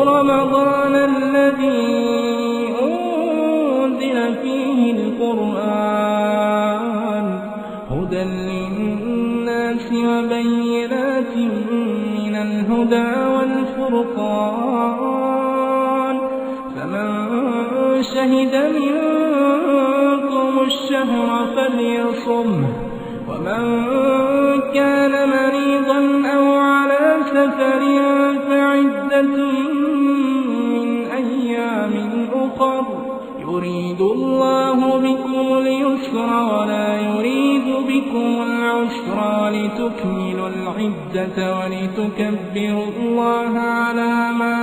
رمضان الذي أنزل فيه القرآن هدى للناس وبينات من الهدى والفرقان فمن شهد منكم الشهر فليصمه ومن كان مريضا أو على سفر فعدة من أيام أخر يريد الله بكم اليسر ولا يريد بكم العسر ولتكملوا العدة ولتكبروا الله على ما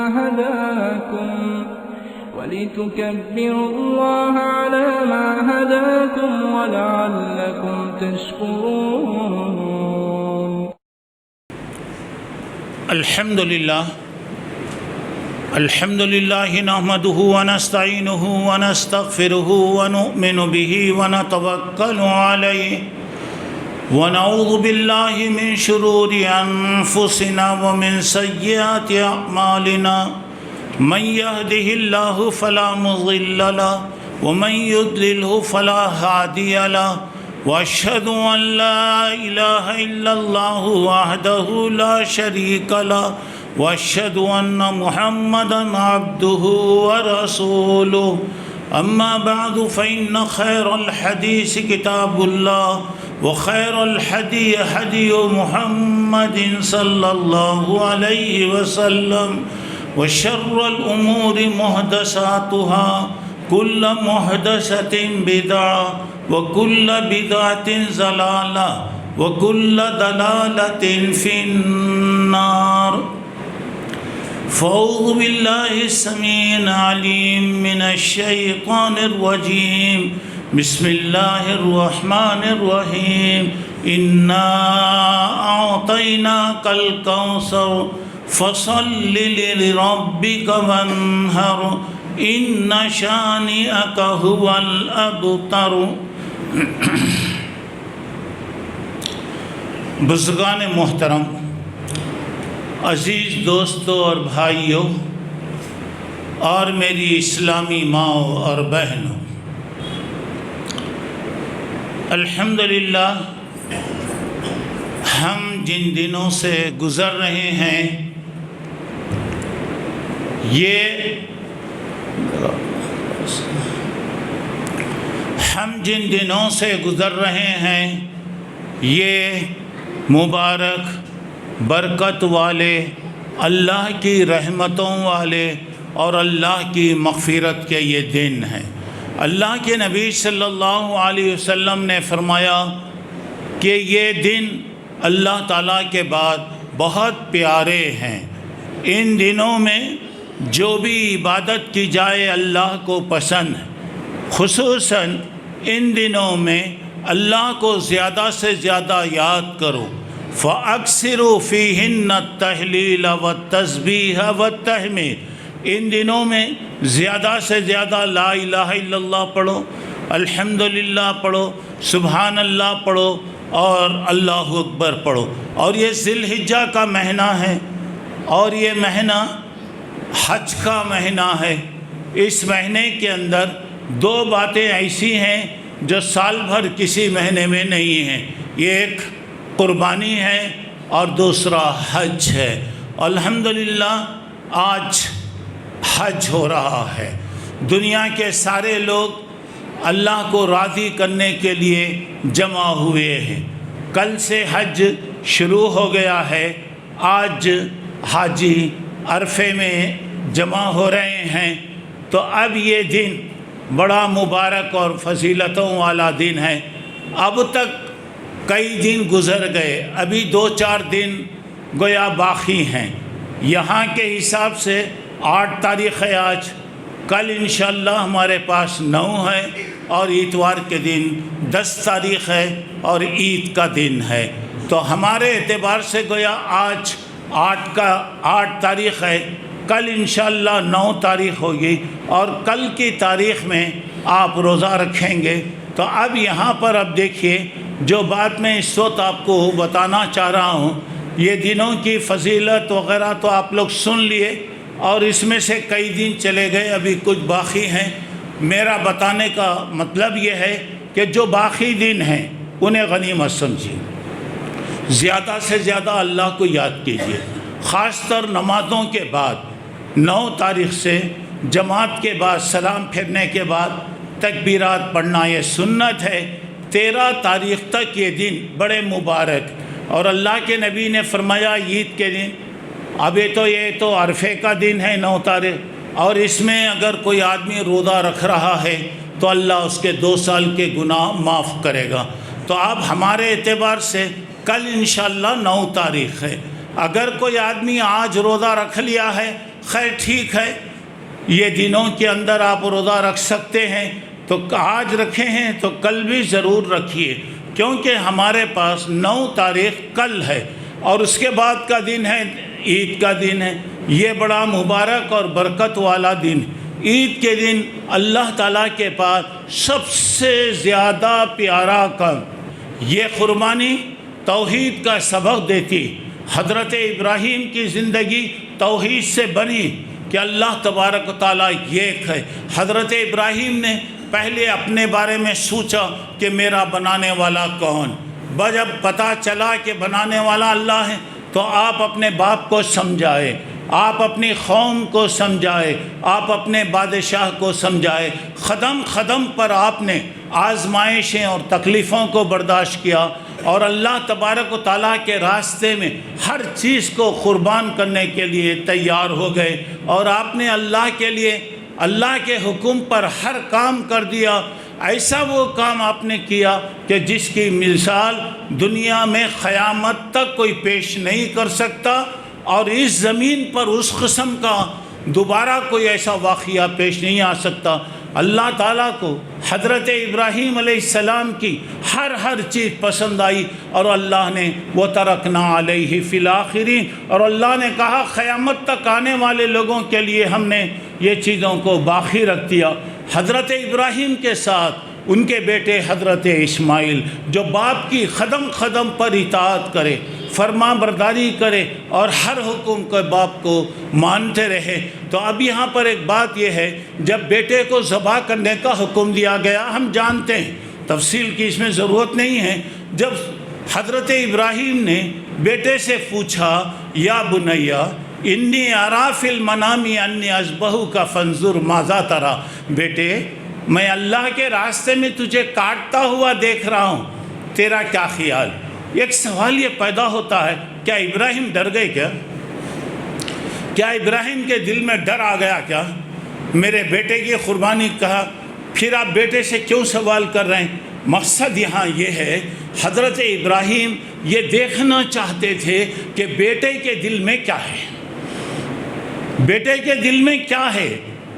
هداكم ولعلكم تشكرون. الحمد لله نحمده ونستعينه ونستغفره ونؤمن به ونتوكل عليه ونعوذ بالله من شرور أنفسنا ومن سيئات أعمالنا من يهده الله فلا مضل له ومن يضلله فلا هادي له وأشهد أن لا إله إلا الله وحده لا شريك له وأشهد أن محمدًا عبده ورسوله. أما بعد فإن خير الحديث كتاب الله وخير الهدي هدي محمد صلى الله عليه وسلم وشر الأمور محدثاتها كل محدثة بدعة وكل بدعة ضلالة وكل ضلالة في النار. فأعوذ بالله السميع العليم من الشيطان الرجيم. بسم الله الرحمن الرحيم. إنا أعطيناك الكوثر فصل لربك وانحر إن شانئك هو الأبتر. بزرگان محترم، عزیز دوستوں اور بھائیوں اور میری اسلامی ماؤں اور بہنوں، الحمدللہ ہم جن دنوں سے گزر رہے ہیں یہ مبارک برکت والے، اللہ کی رحمتوں والے اور اللہ کی مغفرت کے یہ دن ہیں. اللہ کے نبی صلی اللہ علیہ وسلم نے فرمایا کہ یہ دن اللہ تعالیٰ کے بعد بہت پیارے ہیں. ان دنوں میں جو بھی عبادت کی جائے اللہ کو پسند ہے. خصوصاً ان دنوں میں اللہ کو زیادہ سے زیادہ یاد کرو. فَأَكْثِرُوا فِيهِنَّ التَّهْلِيلَ وَالتَّسْبِيحَ وَالتَّحْمِيدَ. ان دنوں میں زیادہ سے زیادہ لا الہ الا اللہ پڑھو، الحمدللہ پڑھو، سبحان اللہ پڑھو اور اللہ اکبر پڑھو. اور یہ ذی الحجہ کا مہینہ ہے اور یہ مہینہ حج کا مہینہ ہے. اس مہینے کے اندر دو باتیں ایسی ہیں جو سال بھر کسی مہینے میں نہیں ہیں. یہ ایک قربانی ہے اور دوسرا حج ہے. الحمدللہ آج حج ہو رہا ہے. دنیا کے سارے لوگ اللہ کو راضی کرنے کے لیے جمع ہوئے ہیں. کل سے حج شروع ہو گیا ہے. آج حاجی عرفے میں جمع ہو رہے ہیں. تو اب یہ دن بڑا مبارک اور فضیلتوں والا دن ہے. اب تک کئی دن گزر گئے، ابھی 2-4 دن گویا باقی ہیں. یہاں کے حساب سے 8 تاریخ ہے آج. کل انشاءاللہ ہمارے پاس 9 ہے اور اتوار کے دن 10 تاریخ ہے اور عید کا دن ہے. تو ہمارے اعتبار سے گویا آج 8 تاریخ ہے. کل انشاءاللہ 9 تاریخ ہوگی اور کل کی تاریخ میں آپ روزہ رکھیں گے. تو اب یہاں پر اب دیکھیے جو بات میں اس وقت آپ کو بتانا چاہ رہا ہوں، یہ دنوں کی فضیلت وغیرہ تو آپ لوگ سن لیے اور اس میں سے کئی دن چلے گئے، ابھی کچھ باقی ہیں۔ میرا بتانے کا مطلب یہ ہے کہ جو باقی دن ہیں انہیں غنیمت سمجھیے، زیادہ سے زیادہ اللہ کو یاد کیجیے، خاص طور نمازوں کے بعد 9 تاریخ سے جماعت کے بعد سلام پھرنے کے بعد تکبیرات پڑھنا یہ سنت ہے۔ 13 تاریخ تک یہ دن بڑے مبارک، اور اللہ کے نبی نے فرمایا عید کے دن، اب یہ تو عرفے کا دن ہے 9 تاریخ، اور اس میں اگر کوئی آدمی روزہ رکھ رہا ہے تو اللہ اس کے 2 سال کے گناہ معاف کرے گا۔ تو اب ہمارے اعتبار سے کل انشاءاللہ 9 تاریخ ہے۔ اگر کوئی آدمی آج روزہ رکھ لیا ہے خیر ٹھیک ہے، یہ دنوں کے اندر آپ روزہ رکھ سکتے ہیں، تو آج رکھے ہیں تو کل بھی ضرور رکھیے، کیونکہ ہمارے پاس 9 تاریخ کل ہے، اور اس کے بعد کا دن ہے عید کا دن ہے۔ یہ بڑا مبارک اور برکت والا دن، عید کے دن اللہ تعالیٰ کے پاس سب سے زیادہ پیارا کام یہ قربانی توحید کا سبق دیتی۔ حضرت ابراہیم کی زندگی توحید سے بنی کہ اللہ تبارک و تعالیٰ ایک ہے۔ حضرت ابراہیم نے پہلے اپنے بارے میں سوچا کہ میرا بنانے والا کون، جب پتہ چلا کہ بنانے والا اللہ ہے تو آپ اپنے باپ کو سمجھائے، آپ اپنی قوم کو سمجھائے، آپ اپنے بادشاہ کو سمجھائے، قدم قدم پر آپ نے آزمائشیں اور تکلیفوں کو برداشت کیا، اور اللہ تبارک و تعالیٰ کے راستے میں ہر چیز کو قربان کرنے کے لیے تیار ہو گئے، اور آپ نے اللہ کے لیے اللہ کے حکم پر ہر کام کر دیا۔ ایسا وہ کام آپ نے کیا کہ جس کی مثال دنیا میں قیامت تک کوئی پیش نہیں کر سکتا، اور اس زمین پر اس قسم کا دوبارہ کوئی ایسا واقعہ پیش نہیں آ سکتا۔ اللہ تعالیٰ کو حضرت ابراہیم علیہ السلام کی ہر چیز پسند آئی، اور اللہ نے وَتَرَكْنَا عَلَيْهِ فِي الْآخِرِينَ، اور اللہ نے کہا قیامت تک آنے والے لوگوں کے لیے ہم نے یہ چیزوں کو باقی رکھ دیا۔ حضرت ابراہیم کے ساتھ ان کے بیٹے حضرت اسماعیل، جو باپ کی قدم قدم پر اطاعت کرے، فرما برداری کرے، اور ہر حکم کے باپ کو مانتے رہے۔ تو اب یہاں پر ایک بات یہ ہے، جب بیٹے کو ذبح کرنے کا حکم دیا گیا، ہم جانتے ہیں، تفصیل کی اس میں ضرورت نہیں ہے، جب حضرت ابراہیم نے بیٹے سے پوچھا یا بنیا انی اری فی المنام انی اذبحک فانظر ماذا تری، بیٹے میں اللہ کے راستے میں تجھے کاٹتا ہوا دیکھ رہا ہوں، تیرا کیا خیال؟ ایک سوال یہ پیدا ہوتا ہے، کیا ابراہیم ڈر گئے؟ کیا ابراہیم کے دل میں ڈر آ گیا؟ کیا میرے بیٹے کی قربانی کہا، پھر آپ بیٹے سے کیوں سوال کر رہے ہیں؟ مقصد یہاں یہ ہے، حضرت ابراہیم یہ دیکھنا چاہتے تھے کہ بیٹے کے دل میں کیا ہے، بیٹے کے دل میں کیا ہے،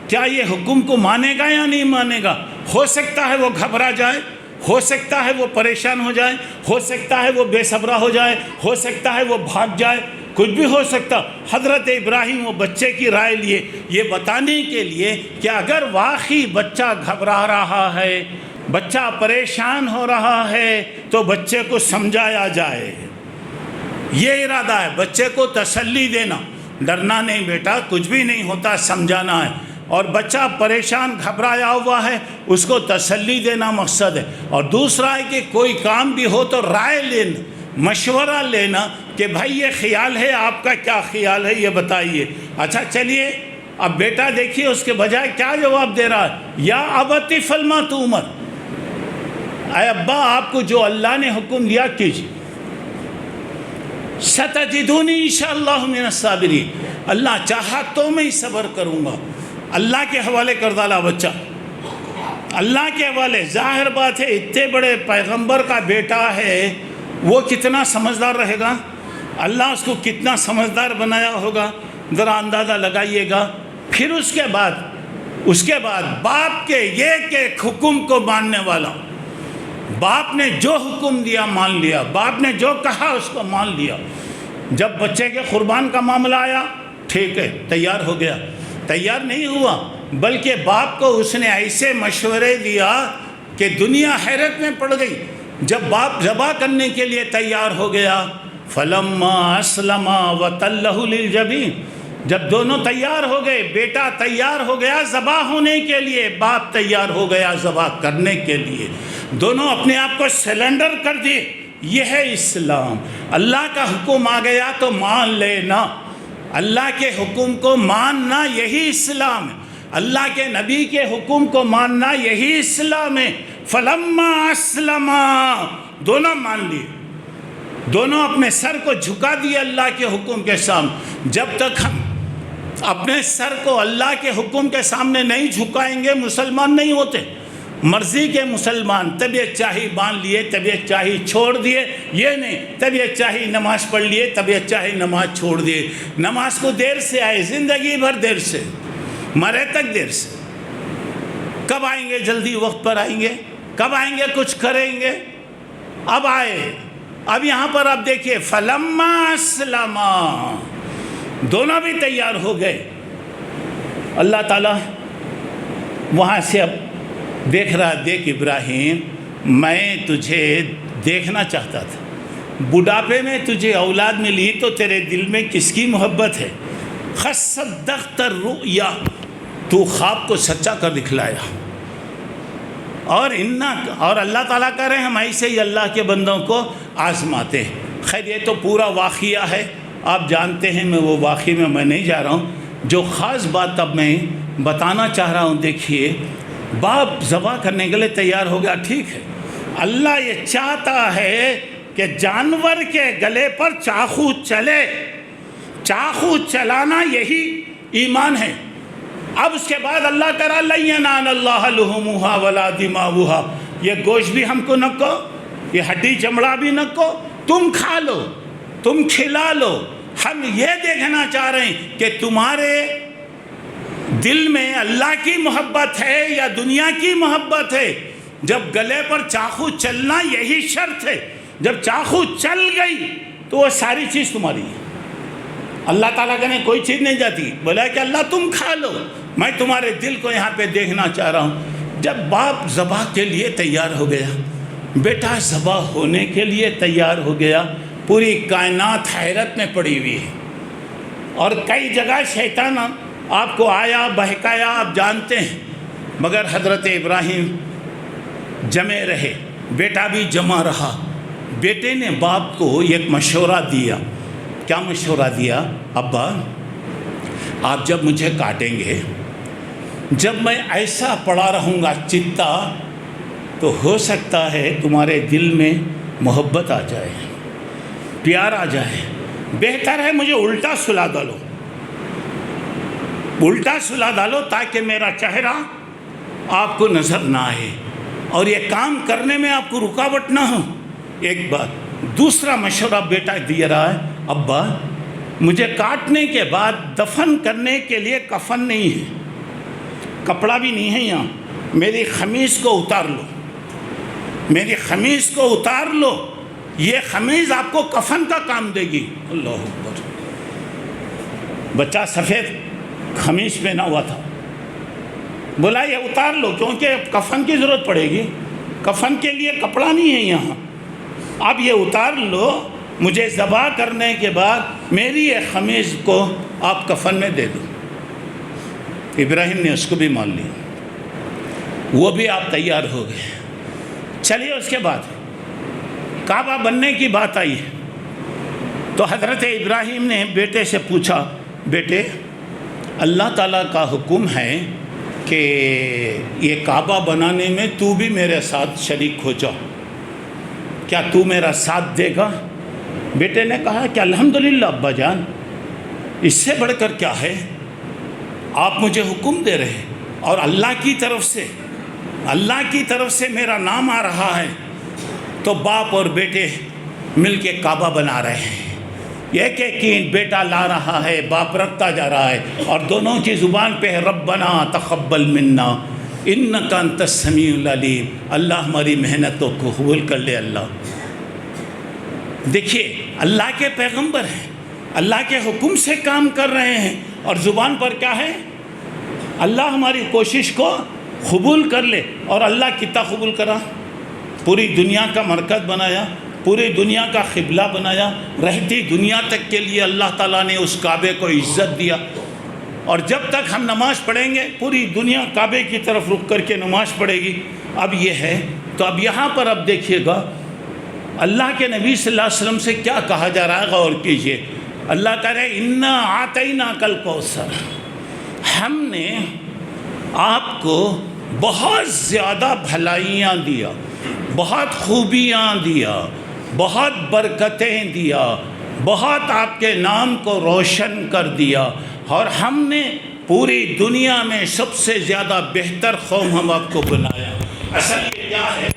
کیا یہ حکم کو مانے گا یا نہیں مانے گا؟ ہو سکتا ہے وہ گھبرا جائے، ہو سکتا ہے وہ پریشان ہو جائے، ہو سکتا ہے وہ بے صبرا ہو جائے، ہو سکتا ہے وہ بھاگ جائے، کچھ بھی ہو سکتا۔ حضرت ابراہیم وہ بچے کی رائے لیے، یہ بتانے کے لیے کہ اگر واقعی بچہ گھبرا رہا ہے، بچہ پریشان ہو رہا ہے، تو بچے کو سمجھایا جائے۔ یہ ارادہ ہے، بچے کو تسلی دینا، ڈرنا نہیں بیٹا، کچھ بھی نہیں ہوتا، سمجھانا ہے۔ اور بچہ پریشان گھبرایا ہوا ہے، اس کو تسلی دینا مقصد ہے۔ اور دوسرا ہے کہ کوئی کام بھی ہو تو رائے لینا، مشورہ لینا کہ بھائی یہ خیال ہے، آپ کا کیا خیال ہے، یہ بتائیے۔ اچھا چلیے، اب بیٹا دیکھیے اس کے بجائے کیا جواب دے رہا ہے، یا ابت افعل ما تؤمر، اے ابا آپ کو جو اللہ نے حکم دیا کیجیے، ستجدونی انشاءاللہ من الصابرین، اللہ چاہا تو میں صبر کروں گا۔ اللہ کے حوالے کر ڈالا بچہ، اللہ کے حوالے۔ ظاہر بات ہے اتنے بڑے پیغمبر کا بیٹا ہے، وہ کتنا سمجھدار رہے گا، اللہ اس کو کتنا سمجھدار بنایا ہوگا، ذرا اندازہ لگائیے گا۔ پھر اس کے بعد باپ کے ایک حکم کو ماننے والا، باپ نے جو حکم دیا مان لیا، باپ نے جو کہا اس کو مان لیا۔ جب بچے کے قربان کا معاملہ آیا، ٹھیک ہے تیار ہو گیا، تیار نہیں ہوا، بلکہ باپ کو اس نے ایسے مشورے دیا کہ دنیا حیرت میں پڑ گئی۔ جب باپ ذبح کرنے کے لیے تیار ہو گیا، فلما اسلم وتلہ للجبین، جب دونوں تیار ہو گئے، بیٹا تیار ہو گیا ذبح ہونے کے لیے، باپ تیار ہو گیا ذبح کرنے کے لیے، دونوں اپنے آپ کو سیلنڈر کر دیے. یہ ہے اسلام. اللہ کا حکم آ گیا تو مان لینا، اللہ کے حکم کو ماننا، یہی اسلام ہے. اللہ کے نبی کے حکم کو ماننا، یہی اسلام ہے. فلما اسلما، دونوں مان لیے، دونوں اپنے سر کو جھکا دیے اللہ کے حکم کے سامنے. جب تک ہم اپنے سر کو اللہ کے حکم کے سامنے نہیں جھکائیں گے مسلمان نہیں ہوتے. مرضی کے مسلمان، طبیعت چاہی باندھ لیے، طبیعت چاہی چھوڑ دیے، یہ نہیں طبیعت چاہی نماز پڑھ لیے، طبیعت چاہی نماز چھوڑ دیے. نماز کو دیر سے آئے، زندگی بھر دیر سے، مرے تک دیر سے. کب آئیں گے؟ جلدی وقت پر آئیں گے. کب آئیں گے؟ کچھ کریں گے. اب آئے. اب یہاں پر آپ دیکھیے فلما اسلما، دونوں بھی تیار ہو گئے. اللہ تعالیٰ وہاں سے اب دیکھ رہا، دیکھ ابراہیم میں تجھے دیکھنا چاہتا تھا، بڑھاپے میں تجھے اولاد ملی تو تیرے دل میں کس کی محبت ہے؟ صدقت الرؤیا، تو خواب کو سچا کر دکھلایا. اور اللہ تعالیٰ کہہ رہے ہیں ہم ایسے ہی اللہ کے بندوں کو آزماتے ہیں. خیر یہ تو پورا واقعہ ہے، آپ جانتے ہیں، میں وہ واقعے میں نہیں جا رہا ہوں. جو خاص بات اب میں بتانا چاہ رہا ہوں، دیکھیے باپ ذبح کرنے کے لیے تیار ہو گیا، ٹھیک ہے. اللہ یہ چاہتا ہے کہ جانور کے گلے پر چاقو چلے. چاقو چلانا یہی ایمان ہے. اب اس کے بعد اللہ کرا لن ینال اللہ لحومھا ولا دماؤھا، یہ گوشت بھی ہم کو نہ کو، یہ ہڈی چمڑا بھی نہ کو، تم کھا لو، تم کھلا لو. ہم یہ دیکھنا چاہ رہے ہیں کہ تمہارے دل میں اللہ کی محبت ہے یا دنیا کی محبت ہے. جب گلے پر چاقو چلنا یہی شرط ہے. جب چاقو چل گئی تو وہ ساری چیز تمہاری ہے. اللہ تعالیٰ کہنے کوئی چیز نہیں جاتی، بولا کہ اللہ تم کھا لو، میں تمہارے دل کو یہاں پہ دیکھنا چاہ رہا ہوں. جب باپ ذبح کے لیے تیار ہو گیا، بیٹا ذبح ہونے کے لیے تیار ہو گیا، پوری کائنات حیرت میں پڑی ہوئی ہے. اور کئی جگہ شیطان آپ کو آیا بہکایا، آپ جانتے ہیں، مگر حضرت ابراہیم جمے رہے، بیٹا بھی جمع رہا. بیٹے نے باپ کو ایک مشورہ دیا. کیا مشورہ دیا؟ ابا آپ جب مجھے کاٹیں گے، جب میں ایسا پڑا رہوں گا چتا، تو ہو سکتا ہے تمہارے دل میں محبت آ جائے، پیار آ جائے. بہتر ہے مجھے الٹا سلا ڈالو، الٹا سلا ڈالو تاکہ میرا چہرہ آپ کو نظر نہ آئے اور یہ کام کرنے میں آپ کو رکاوٹ نہ ہو. ایک بات. دوسرا مشورہ بیٹا دے رہا ہے، ابا مجھے کاٹنے کے بعد دفن کرنے کے لیے کفن نہیں ہے، کپڑا بھی نہیں ہے یہاں، میری خمیص کو اتار لو، میری خمیص کو اتار لو، یہ خمیص آپ کو کفن کا کام دے گی. اللہ اکبر. بچہ سفید خمیص پہنا ہوا تھا، بولا یہ اتار لو کیونکہ کفن کی ضرورت پڑے گی، کفن کے لیے کپڑا نہیں ہے یہاں، اب یہ اتار لو، مجھے ذبح کرنے کے بعد میری یہ خمیص کو آپ کفن میں دے دو. ابراہیم نے اس کو بھی مان لیا، وہ بھی آپ تیار ہو گئے. چلیے اس کے بعد کعبہ بننے کی بات آئی ہے تو حضرت ابراہیم نے بیٹے سے پوچھا، بیٹے اللہ تعالیٰ کا حکم ہے کہ یہ کعبہ بنانے میں تو بھی میرے ساتھ شریک ہو جاؤ، کیا تو میرا ساتھ دے گا؟ بیٹے نے کہا کہ الحمدللہ ابا جان، اس سے بڑھ کر کیا ہے، آپ مجھے حکم دے رہے اور اللہ کی طرف سے میرا نام آ رہا ہے. تو باپ اور بیٹے مل کے کعبہ بنا رہے ہیں. ایک ایک اینٹ بیٹا لا رہا ہے، باپ رکھتا جا رہا ہے، اور دونوں کی زبان پہ ربنا تقبل منا انک انت السمیع العلیم، اللہ ہماری محنتوں کو قبول کر لے. اللہ دیکھیے اللہ کے پیغمبر ہیں، اللہ کے حکم سے کام کر رہے ہیں، اور زبان پر کیا ہے؟ اللہ ہماری کوشش کو قبول کر لے. اور اللہ کتنا قبول کرا، پوری دنیا کا مرکز بنایا، پوری دنیا کا قبلہ بنایا، رہتی دنیا تک کے لیے اللہ تعالیٰ نے اس کعبے کو عزت دیا، اور جب تک ہم نماز پڑھیں گے پوری دنیا کعبے کی طرف رخ کر کے نماز پڑھے گی۔ اب یہ ہے تو اب یہاں پر اب دیکھیے گا اللہ کے نبی صلی اللہ علیہ وسلم سے کیا کہا جا رہا ہے، غور کیجئے۔ اللہ کہہ رہے انا اعطیناک الکوثر، ہم نے آپ کو بہت زیادہ بھلائیاں دیا، بہت خوبیاں دیا، بہت برکتیں دیا، بہت آپ کے نام کو روشن کر دیا، اور ہم نے پوری دنیا میں سب سے زیادہ بہتر قوم ہم آپ کو بنایا۔ اصل یہ کیا ہے؟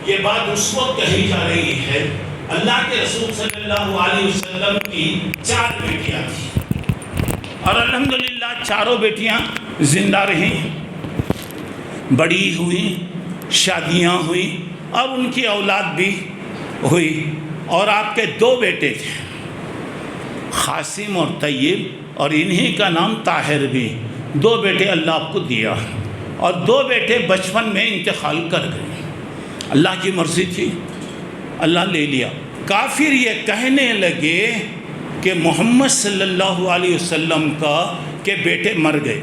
یہ بات اس وقت کہی جا رہی ہے اللہ کے رسول صلی اللہ علیہ وسلم کی 4 بیٹیاں تھیں، اور الحمدللہ چاروں بیٹیاں زندہ رہیں، بڑی ہوئیں، شادیاں ہوئیں، اور ان کی اولاد بھی ہوئی۔ اور آپ کے 2 بیٹے تھے، قاسم اور طیب، اور انہی کا نام طاہر بھی۔ 2 بیٹے اللہ آپ کو دیا، اور 2 بیٹے بچپن میں انتقال کر گئے۔ اللہ کی مرضی تھی، اللہ لے لیا۔ کافر یہ کہنے لگے کہ محمد صلی اللہ علیہ وسلم کا کہ بیٹے مر گئے۔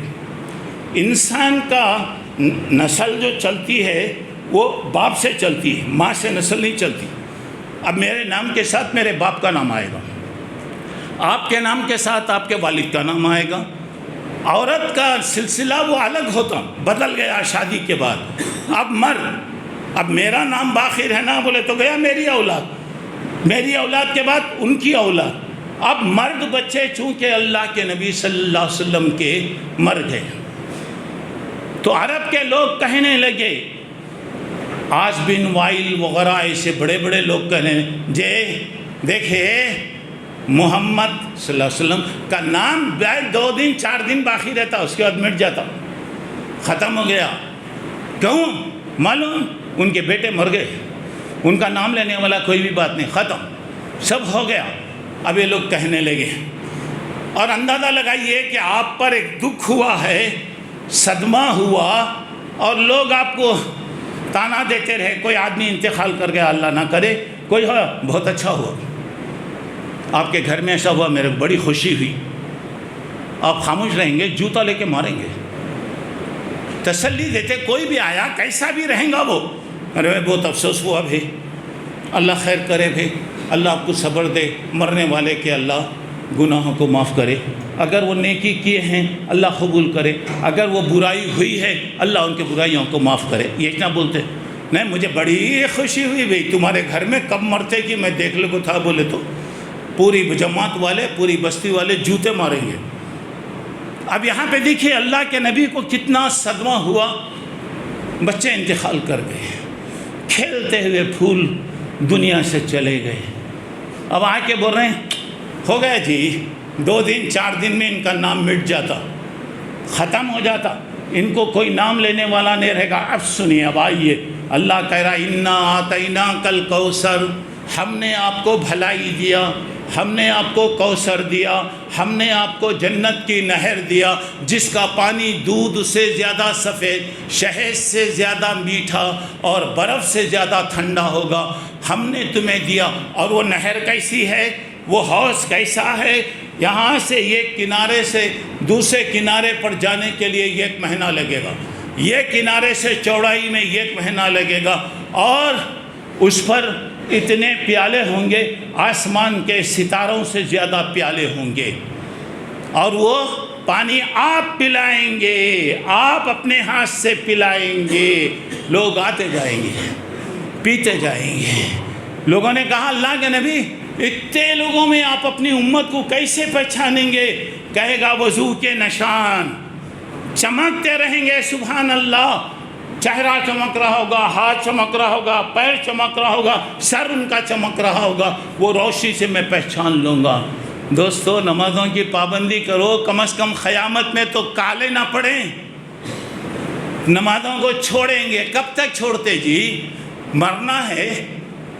انسان کا نسل جو چلتی ہے وہ باپ سے چلتی ہے، ماں سے نسل نہیں چلتی۔ اب میرے نام کے ساتھ میرے باپ کا نام آئے گا، آپ کے نام کے ساتھ آپ کے والد کا نام آئے گا۔ عورت کا سلسلہ وہ الگ ہوتا، بدل گیا شادی کے بعد۔ اب میرا نام باقی رہنا بولے تو گیا میری اولاد کے بعد ان کی اولاد۔ اب مرد بچے چونکہ اللہ کے نبی صلی اللہ علیہ وسلم کے مر گئے، تو عرب کے لوگ کہنے لگے، عاص بن وائل وغیرہ ایسے بڑے بڑے لوگ کہنے دیکھے محمد صلی اللہ علیہ وسلم کا نام 2 دن 4 دن باقی رہتا، اس کے بعد مٹ جاتا، ختم ہو گیا۔ کیوں؟ معلوم ان کے بیٹے مر گئے، ان کا نام لینے والا کوئی بھی بات نہیں، ختم، سب ہو گیا۔ اب یہ لوگ کہنے لگے، اور اندازہ لگائیے کہ آپ پر ایک دکھ ہوا ہے، صدمہ ہوا، اور لوگ آپ کو تانا دیتے رہے، کوئی آدمی انتقال کر گیا، اللہ نہ کرے، کوئی ہوا بہت اچھا ہوا، آپ کے گھر میں ایسا ہوا، میرے بڑی خوشی ہوئی۔ آپ خاموش رہیں گے، جوتا لے کے ماریں گے، تسلی دیتے کوئی بھی آیا کیسا بھی رہیں گا وہ، ارے بہت افسوس ہوا بھائی، اللہ خیر کرے بھائی، اللہ آپ کو صبر دے، مرنے والے کے اللہ گناہوں کو معاف کرے، اگر وہ نیکی کیے ہیں اللہ قبول کرے، اگر وہ برائی ہوئی ہے اللہ ان کے برائیوں کو معاف کرے۔ یہ اتنا بولتے نہیں، مجھے بڑی خوشی ہوئی بھائی، تمہارے گھر میں کب مرتے کہ میں دیکھ لوں تھا، بولے تو پوری جماعت والے، پوری بستی والے جوتے ماریں گے۔ اب یہاں پہ دیکھیے اللہ کے نبی کو کتنا صدمہ ہوا، بچے انتقال کر گئے، کھیلتے ہوئے پھول دنیا سے چلے گئے۔ اب آ کے بول رہے ہیں ہو گیا جی، 2 دن 4 دن میں ان کا نام مٹ جاتا، ختم ہو جاتا، ان کو کوئی نام لینے والا نہیں رہے گا۔ اب سنیے، اب آئیے، اللہ کہہ رہا انا اعطیناک الکوثر، ہم نے آپ کو بھلائی دیا، ہم نے آپ کو کوثر دیا، ہم نے آپ کو جنت کی نہر دیا جس کا پانی دودھ سے زیادہ سفید، شہد سے زیادہ میٹھا، اور برف سے زیادہ ٹھنڈا ہوگا، ہم نے تمہیں دیا۔ اور وہ نہر کیسی ہے، وہ حوض کیسا ہے، یہاں سے ایک کنارے سے دوسرے کنارے پر جانے کے لیے 1 مہینہ لگے گا، یہ کنارے سے چوڑائی میں 1 مہینہ لگے گا، اور اس پر اتنے پیالے ہوں گے، آسمان کے ستاروں سے زیادہ پیالے ہوں گے، اور وہ پانی آپ پلائیں گے، آپ اپنے ہاتھ سے پلائیں گے، لوگ آتے جائیں گے، پیتے جائیں گے۔ لوگوں نے کہا اللہ کے نبی اتنے لوگوں میں آپ اپنی امت کو کیسے پہچانیں گے؟ کہے گا وضو کے نشان چمکتے رہیں گے، سبحان اللہ، چہرہ چمک رہا ہوگا، ہاتھ چمک رہا ہوگا، پیر چمک رہا ہوگا، سر ان کا چمک رہا ہوگا، وہ روشنی سے میں پہچان لوں گا۔ دوستو نمازوں کی پابندی کرو، کم از کم قیامت میں تو کالے نہ پڑیں۔ نمازوں کو چھوڑیں گے، کب تک چھوڑتے جی؟ مرنا ہے،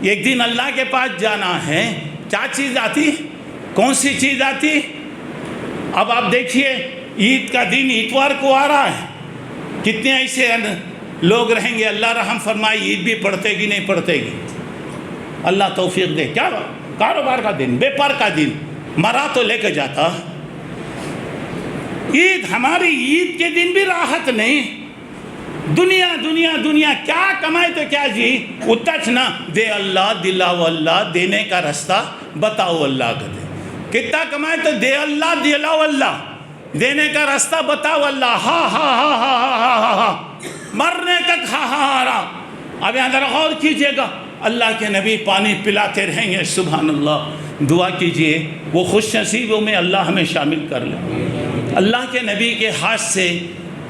ایک دن اللہ کے پاس جانا ہے، کیا چیز آتی؟ کون سی چیز آتی؟ اب آپ دیکھیے عید کا دن اتوار کو آ رہا ہے، کتنے ایسے لوگ رہیں گے، اللہ رحم فرمائے، عید بھی پڑھتے گی نہیں پڑھتے گی؟ اللہ توفیق دے. کیا کاروبار کا دن، بیپار کا دن، مرا تو لے کے جاتا. عید، ہماری عید کے دن بھی راحت نہیں. دنیا دنیا دنیا، کیا کمائے تو کیا جی، اتچ نہ دے اللہ، دلاؤ اللہ، دینے کا رستہ بتاؤ اللہ کا دے. کتنا کمائے تو دے اللہ، دلاؤ اللہ، دینے کا راستہ بتاؤ اللہ. ہاں ہاں ہاں ہاں ہاں ہاں ہاں، مرنے تک ہاں ہاں ہاں ہاں. اب یہاں ذرا غور کیجئے گا، اللہ کے نبی پانی پلاتے رہیں گے. سبحان اللہ. دعا کیجئے وہ خوش نصیبوں میں اللہ ہمیں شامل کر لے. اللہ کے نبی کے ہاتھ سے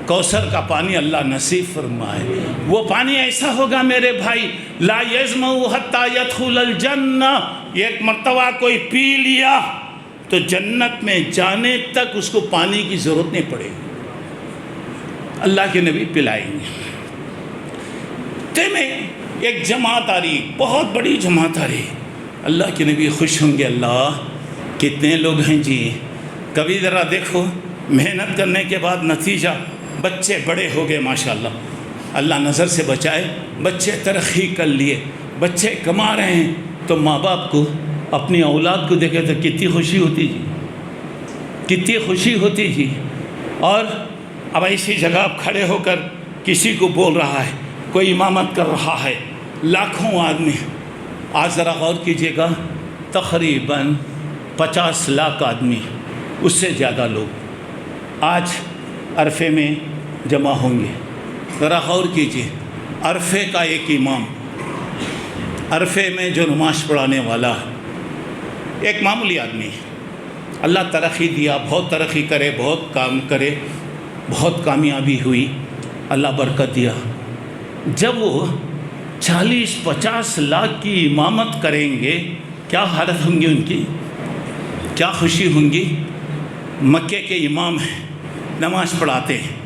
کوثر کا پانی اللہ نصیب فرمائے. وہ پانی ایسا ہوگا میرے بھائی، لا یظمأ حتی یدخل الجنہ. ایک مرتبہ کوئی پی لیا تو جنت میں جانے تک اس کو پانی کی ضرورت نہیں پڑے گی. اللہ کے نبی پلائیں گے. میں ایک جماعت آ رہی، بہت بڑی جماعت آ رہی. اللہ کے نبی خوش ہوں گے. اللہ کتنے لوگ ہیں جی. کبھی ذرا دیکھو، محنت کرنے کے بعد نتیجہ، بچے بڑے ہو گئے ماشاءاللہ، اللہ نظر سے بچائے، بچے ترقی کر لیے، بچے کما رہے ہیں، تو ماں باپ کو اپنی اولاد کو دیکھے تو کتنی خوشی ہوتی جی، کتنی خوشی ہوتی جی. اور اب ایسی جگہ آپ کھڑے ہو کر کسی کو بول رہا ہے، کوئی امامت کر رہا ہے، لاکھوں آدمی. آج ذرا غور کیجئے گا، تقریباً 50 لاکھ آدمی، اس سے زیادہ لوگ آج عرفے میں جمع ہوں گے. ذرا غور کیجئے، عرفے کا ایک امام، عرفے میں جو نماز پڑھانے والا ایک معمولی آدمی. اللہ ترقی دیا، بہت ترقی کرے، بہت کام کرے، بہت کامیابی ہوئی، اللہ برکت دیا. جب وہ 40-50 لاکھ کی امامت کریں گے، کیا حالت ہوں گی ان کی، کیا خوشی ہوں گی. مکے کے امام ہیں، نماز پڑھاتے ہیں.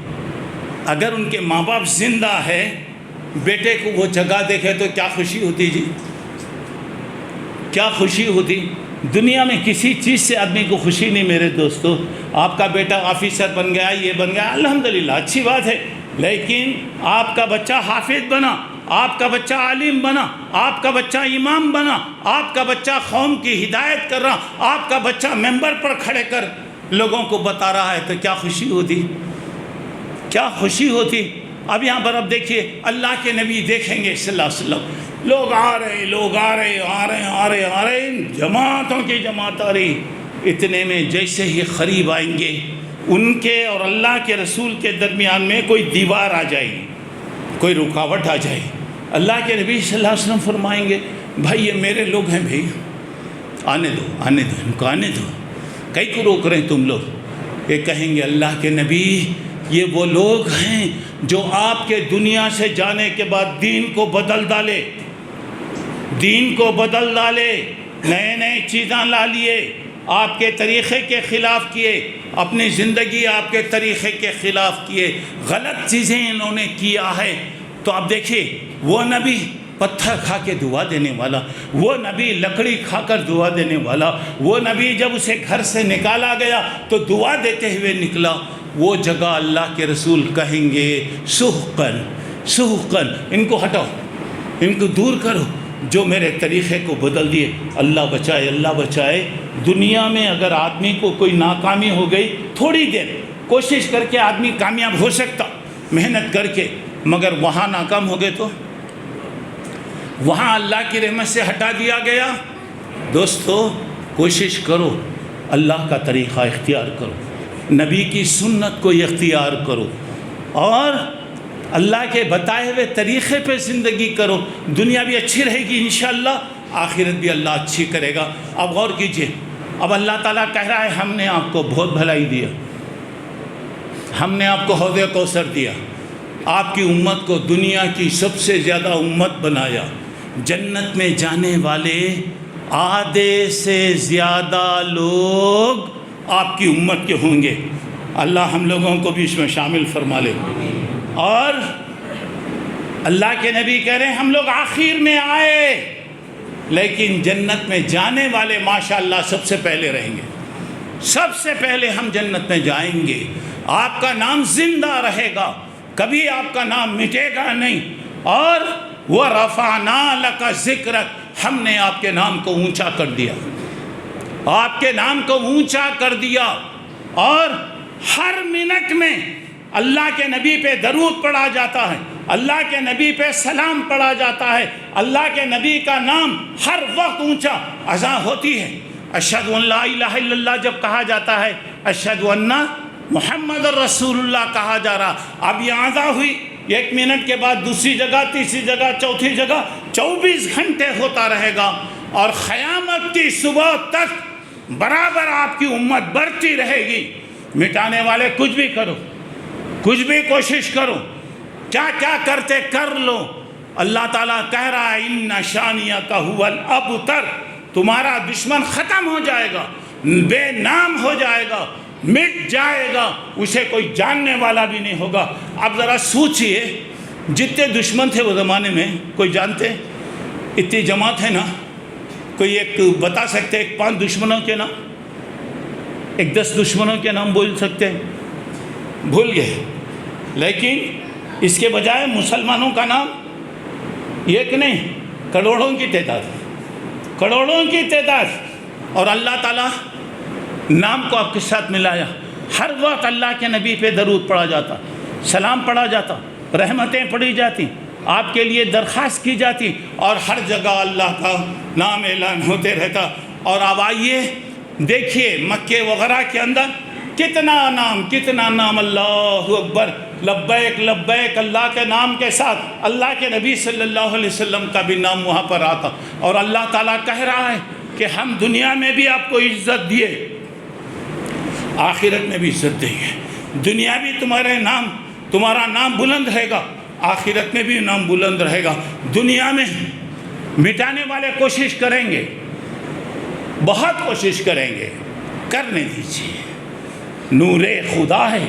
اگر ان کے ماں باپ زندہ ہے، بیٹے کو وہ جگہ دیکھے تو کیا خوشی ہوتی جی، کیا خوشی ہوتی. دنیا میں کسی چیز سے آدمی کو خوشی نہیں میرے دوستو. آپ کا بیٹا آفیسر بن گیا، یہ بن گیا، الحمدللہ اچھی بات ہے. لیکن آپ کا بچہ حافظ بنا، آپ کا بچہ عالم بنا، آپ کا بچہ امام بنا، آپ کا بچہ قوم کی ہدایت کر رہا، آپ کا بچہ ممبر پر کھڑے کر لوگوں کو بتا رہا ہے، تو کیا خوشی ہوتی، کیا خوشی ہوتی. اب یہاں پر اب دیکھیے، اللہ کے نبی دیکھیں گے صلی اللہ علیہ وسلم، لوگ آ رہے، لوگ آ رہے، آ رہے آ رہے آ رہے، جماعتوں کی جماعت آ رہی. اتنے میں جیسے ہی قریب آئیں گے، ان کے اور اللہ کے رسول کے درمیان میں کوئی دیوار آ جائے گی، کوئی رکاوٹ آ جائے. اللہ کے نبی صلی اللہ علیہ وسلم فرمائیں گے، بھائی یہ میرے لوگ ہیں، بھائی آنے دو، آنے دو، ان کو آنے دو، کئی کو روک رہے ہیں تم لوگ. یہ کہیں گے اللہ کے نبی، یہ وہ لوگ ہیں جو آپ کے دنیا سے جانے کے بعد دین کو بدل ڈالے، دین کو بدل ڈالے، نئے نئے چیزاں لا لیے، آپ کے طریقے کے خلاف کیے، اپنی زندگی آپ کے طریقے کے خلاف کیے، غلط چیزیں انہوں نے کیا ہے. تو آپ دیکھیے، وہ نبی پتھر کھا کے دعا دینے والا، وہ نبی لکڑی کھا کر دعا دینے والا، وہ نبی جب اسے گھر سے نکالا گیا تو دعا دیتے ہوئے نکلا. وہ جگہ اللہ کے رسول کہیں گے، سحقن سحقن، ان کو ہٹاؤ، ان کو دور کرو، جو میرے طریقے کو بدل دیے. اللہ بچائے، اللہ بچائے. دنیا میں اگر آدمی کو کوئی ناکامی ہو گئی، تھوڑی دیر کوشش کر کے آدمی کامیاب ہو سکتا، محنت کر کے، مگر وہاں ناکام ہو گئے تو وہاں اللہ کی رحمت سے ہٹا دیا گیا. دوستو کوشش کرو، اللہ کا طریقہ اختیار کرو، نبی کی سنت کو اختیار کرو، اور اللہ کے بتائے ہوئے طریقے پہ زندگی کرو. دنیا بھی اچھی رہے گی انشاءاللہ، آخرت بھی اللہ اچھی کرے گا. اب غور کیجئے، اب اللہ تعالیٰ کہہ رہا ہے، ہم نے آپ کو بہت بھلائی دیا، ہم نے آپ کو حوض کوثر دیا، آپ کی امت کو دنیا کی سب سے زیادہ امت بنایا. جنت میں جانے والے آدھے سے زیادہ لوگ آپ کی امت کے ہوں گے. اللہ ہم لوگوں کو بھی اس میں شامل فرما لے. اور اللہ کے نبی کہہ رہے ہیں، ہم لوگ آخر میں آئے، لیکن جنت میں جانے والے ماشاءاللہ سب سے پہلے رہیں گے. سب سے پہلے ہم جنت میں جائیں گے. آپ کا نام زندہ رہے گا، کبھی آپ کا نام مٹے گا نہیں. اور وَرَفَعْنَا لَكَ ذِكْرَكَ، ہم نے آپ کے نام کو اونچا کر دیا، آپ کے نام کو اونچا کر دیا، اور ہر منٹ میں اللہ کے نبی پہ درود پڑھا جاتا ہے، اللہ کے نبی پہ سلام پڑھا جاتا ہے، اللہ کے نبی کا نام ہر وقت اونچا اذان ہوتی ہے۔ اشہد ان لا الہ الا اللہ جب کہا جاتا ہے، اشہد ان محمد رسول اللہ کہا جا رہا، اب یہ اذان ہوئی، 1 منٹ کے بعد دوسری جگہ، تیسری جگہ، چوتھی جگہ، 24 گھنٹے ہوتا رہے گا، اور قیامت کی صبح تک برابر آپ کی امت بڑھتی رہے گی۔ مٹانے والے کچھ بھی کرو، کچھ بھی کوشش کرو، کیا کیا کرتے کر لو، اللہ تعالیٰ کہہ رہا ہے ان شانیک هو الابتر، تمہارا دشمن ختم ہو جائے گا، بے نام ہو جائے گا، مٹ جائے گا، اسے کوئی جاننے والا بھی نہیں ہوگا۔ اب ذرا سوچئے، جتنے دشمن تھے وہ زمانے میں، کوئی جانتے؟ اتنی جماعت ہے نا، کوئی ایک بتا سکتے ایک 5 دشمنوں کے نام، ایک 10 دشمنوں کے نام بول سکتے ہیں؟ بھول گئے۔ لیکن اس کے بجائے مسلمانوں کا نام ایک نہیں، کروڑوں کی تعداد، کروڑوں کی تعداد، اور اللہ تعالیٰ نام کو آپ کے ساتھ ملایا۔ ہر وقت اللہ کے نبی پہ درود پڑھا جاتا، سلام پڑھا جاتا، رحمتیں پڑھی جاتی، آپ کے لیے درخواست کی جاتی، اور ہر جگہ اللہ کا نام اعلان ہوتے رہتا۔ اور اب آئیے دیکھیے مکے وغیرہ کے اندر کتنا نام، اللہ اکبر، لبیک لبیک، اللہ کے نام کے ساتھ اللہ کے نبی صلی اللہ علیہ وسلم کا بھی نام وہاں پر آتا، اور اللہ تعالیٰ کہہ رہا ہے کہ ہم دنیا میں بھی آپ کو عزت دیے، آخرت میں بھی عزت دیں گے۔ دنیا بھی تمہارا نام بلند رہے گا، آخرت میں بھی نام بلند رہے گا۔ دنیا میں مٹانے والے کوشش کریں گے، بہت کوشش کریں گے، کرنے دیجیے۔ نور خدا ہے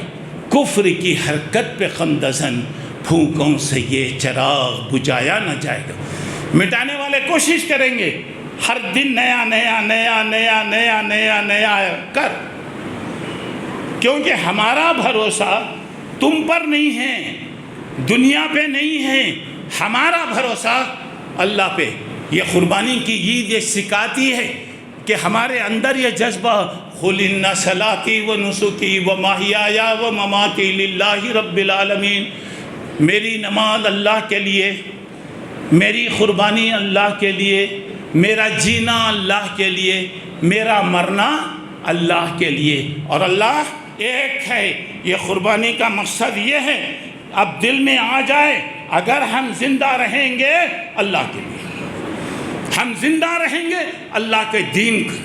کفر کی حرکت پہ خندزن، پھونکوں سے یہ چراغ بجھایا نہ جائے گا۔ مٹانے والے کوشش کریں گے، ہر دن نیا نیا نیا نیا نیا نیا نیا کر، کیونکہ ہمارا بھروسہ تم پر نہیں ہے، دنیا پہ نہیں ہے، ہمارا بھروسہ اللہ پہ۔ یہ قربانی کی عید یہ سکھاتی ہے کہ ہمارے اندر یہ جذبہ، قُلْ إِنَّ صَلَاتِي وَنُسُكِي وَمَحْيَايَ وَمَمَاتِي لِلَّهِ رَبِّ الْعَالَمِينَ، میری نماز اللہ کے لیے، میری قربانی اللہ کے لیے، میرا جینا اللہ کے لیے، میرا مرنا اللہ کے لیے، اور اللہ ایک ہے۔ یہ قربانی کا مقصد یہ ہے، اب دل میں آ جائے، اگر ہم زندہ رہیں گے اللہ کے لیے، ہم زندہ رہیں گے اللہ کے دین کو،